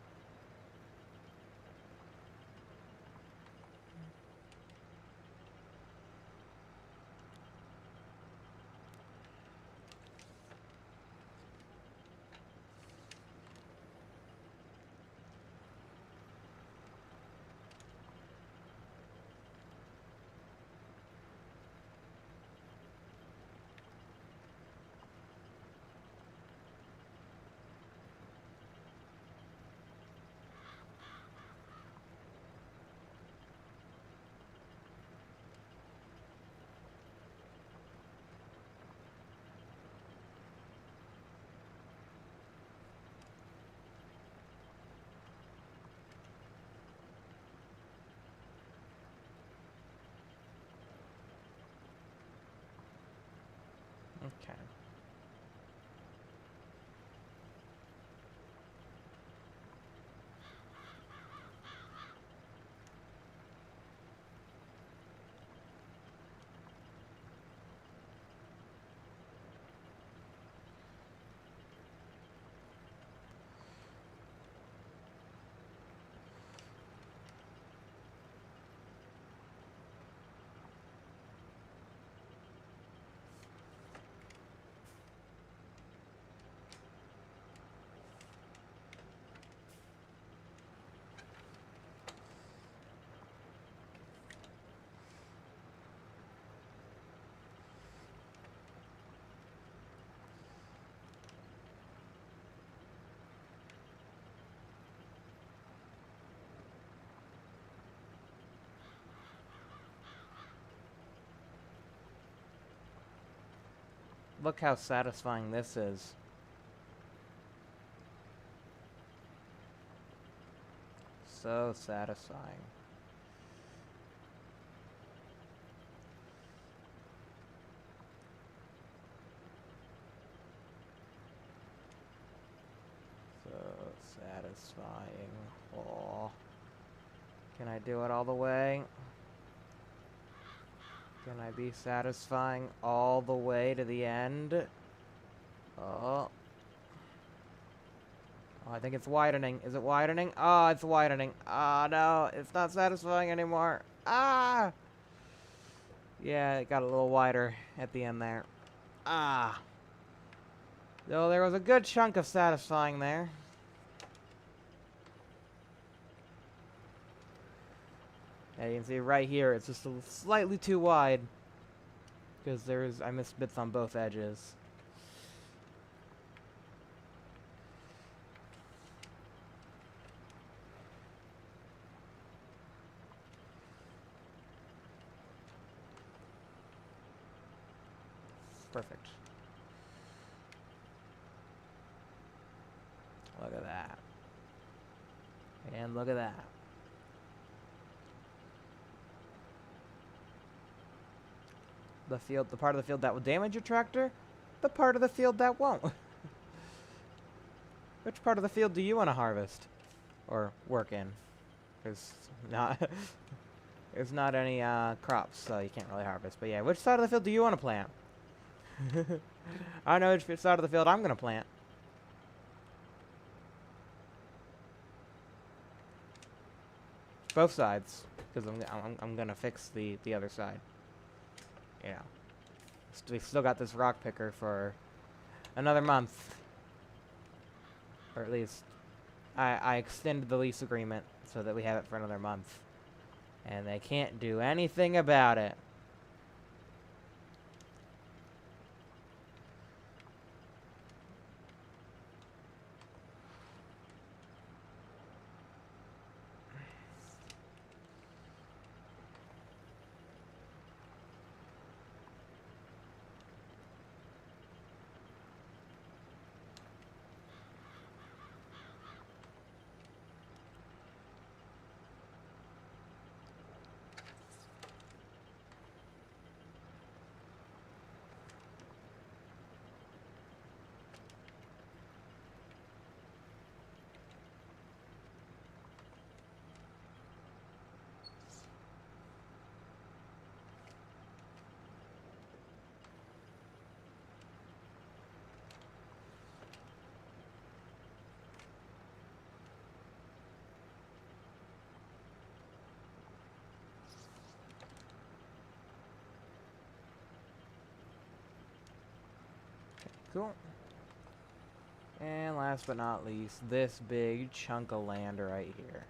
Okay. Look how satisfying this is. So satisfying. So satisfying. Oh. Can I do it all the way? Can I be satisfying all the way to the end? Oh. Oh, I think it's widening. Is it widening? Oh, it's widening. Oh, no. It's not satisfying anymore. Ah! Yeah, it got a little wider at the end there. Ah! Though there was a good chunk of satisfying there. Yeah, you can see right here, it's just slightly too wide. Because I missed bits on both edges. Perfect. Look at that. And look at that. The part of the field that will damage your tractor, the part of the field that won't. Which part of the field do you want to harvest? Or work in? There's not any crops, so you can't really harvest. But yeah, which side of the field do you want to plant? I know which side of the field I'm going to plant. Both sides, because I'm going to fix the other side. Yeah. We still got this rock picker for another month. Or at least, I extended the lease agreement so that we have it for another month. And they can't do anything about it. Cool. And last but not least, this big chunk of land right here.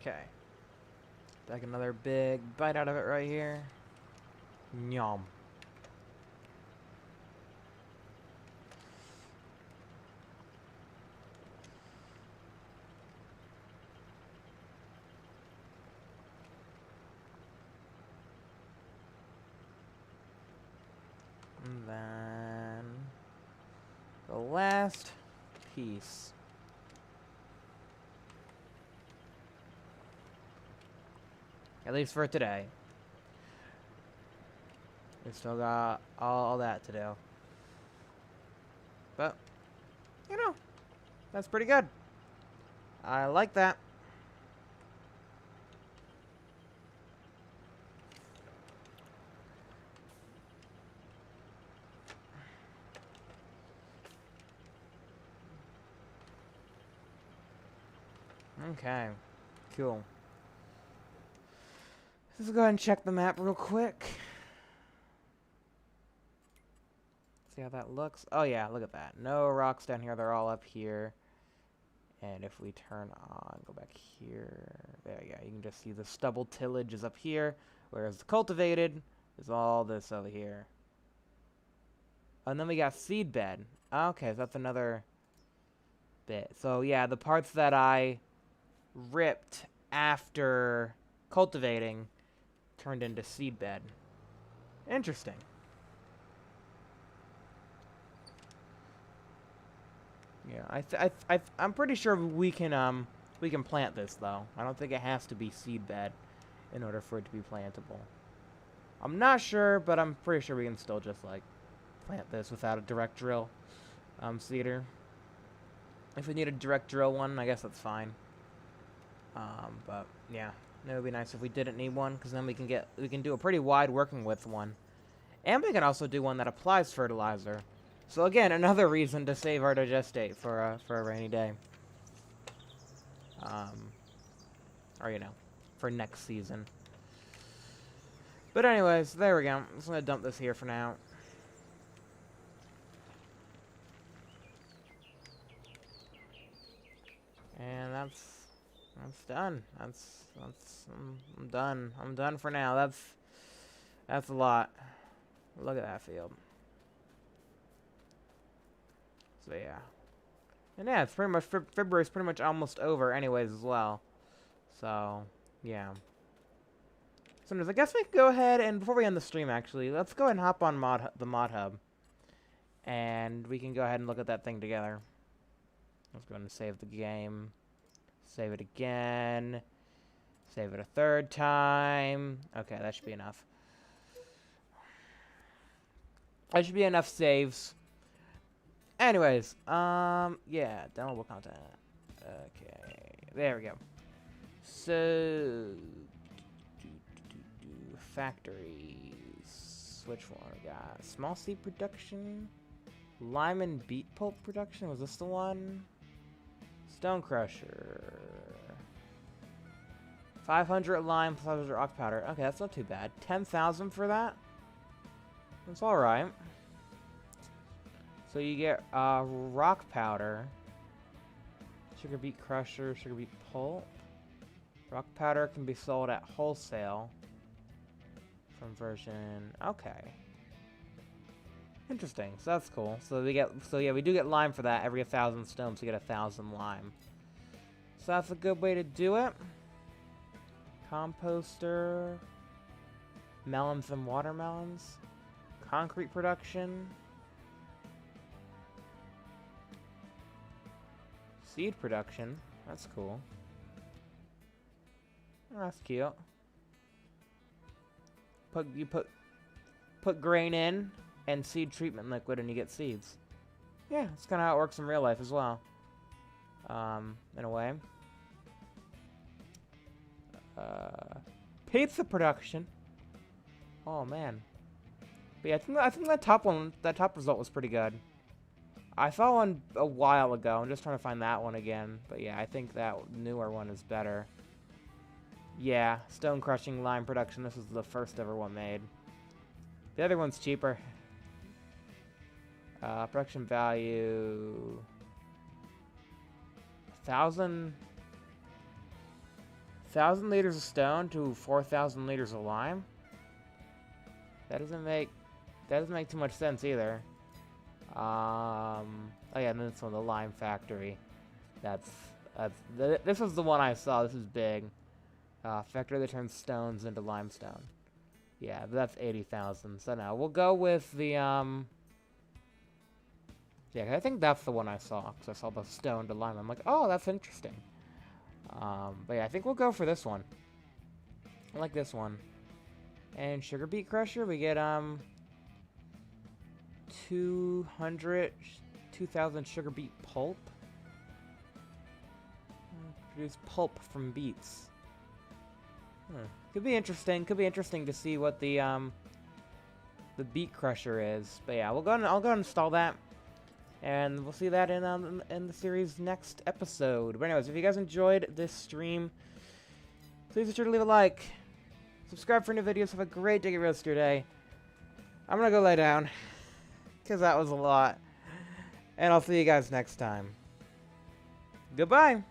Okay. Take another big bite out of it right here. Yum. And then the last piece. At least for today. We still got all that to do. But, you know, that's pretty good. I like that. Okay, cool. Let's go ahead and check the map real quick. See how that looks. Oh yeah, look at that. No rocks down here. They're all up here. And if we turn on, go back here. There you go. You can just see the stubble tillage is up here. Whereas the cultivated is all this over here. And then we got seed bed. Okay, so that's another bit. So yeah, the parts that I ripped after cultivating turned into seed bed. Interesting. Yeah, I'm pretty sure we can plant this though. I don't think it has to be seed bed in order for it to be plantable. I'm not sure, but I'm pretty sure we can still just like plant this without a direct drill seeder. If we need a direct drill one, I guess that's fine. But yeah, it would be nice if we didn't need one, because then we can do a pretty wide working width one, and we can also do one that applies fertilizer. So again, another reason to save our digestate for a rainy day. Or you know, for next season. But anyways, there we go. I'm just gonna dump this here for now. And that's done. I'm done. I'm done for now. That's a lot. Look at that field. So yeah. And yeah, it's pretty much February's pretty much almost over anyways as well. So, yeah. So I guess we can go ahead and before we end the stream actually, let's go ahead and hop on the mod hub. And we can go ahead and look at that thing together. Let's go ahead and save the game. Save it again. Save it a third time. Okay, that should be enough. That should be enough saves. Anyways, yeah, downloadable content. Okay, there we go. So, factories. Which one we got? Small seed production. Lime and beet pulp production. Was this the one? Stone crusher. 500 lime, 500 rock powder. Okay, that's not too bad. 10,000 for that. That's all right. So you get rock powder, sugar beet crusher, sugar beet pulp. Rock powder can be sold at wholesale from version. Okay. Interesting. So that's cool. So we do get lime for that. Every 1,000 stones, we get 1,000 lime. So that's a good way to do it. Composter, melons and watermelons, concrete production, seed production. That's cool. Oh, that's cute. Put grain in and seed treatment liquid, and you get seeds. Yeah, that's kind of how it works in real life as well. In a way. Pizza production. Oh man. But yeah, I think that top result was pretty good. I saw one a while ago. I'm just trying to find that one again. But yeah, I think that newer one is better. Yeah, stone crushing lime production. This is the first ever one made. The other one's cheaper. Production value 1,000 liters of stone to 4,000 liters of lime. That doesn't make too much sense either. Oh yeah, and then this one, the lime factory. This was the one I saw. This is big. Factory that turns stones into limestone. Yeah, but that's 80,000. So now we'll go with the yeah, I think that's the one I saw because I saw the stone to lime. I'm like, oh, that's interesting. But yeah, I think we'll go for this one. I like this one. And sugar beet crusher, we get 2,000 sugar beet pulp. Produce pulp from beets. Could be interesting. Could be interesting to see what the beet crusher is. But yeah, I'll go and install that, and we'll see that in the series next episode. But anyways, if you guys enjoyed this stream, please be sure to leave a like, subscribe for new videos. Have a great day, rest of your day. I'm gonna go lay down because that was a lot, and I'll see you guys next time. Goodbye.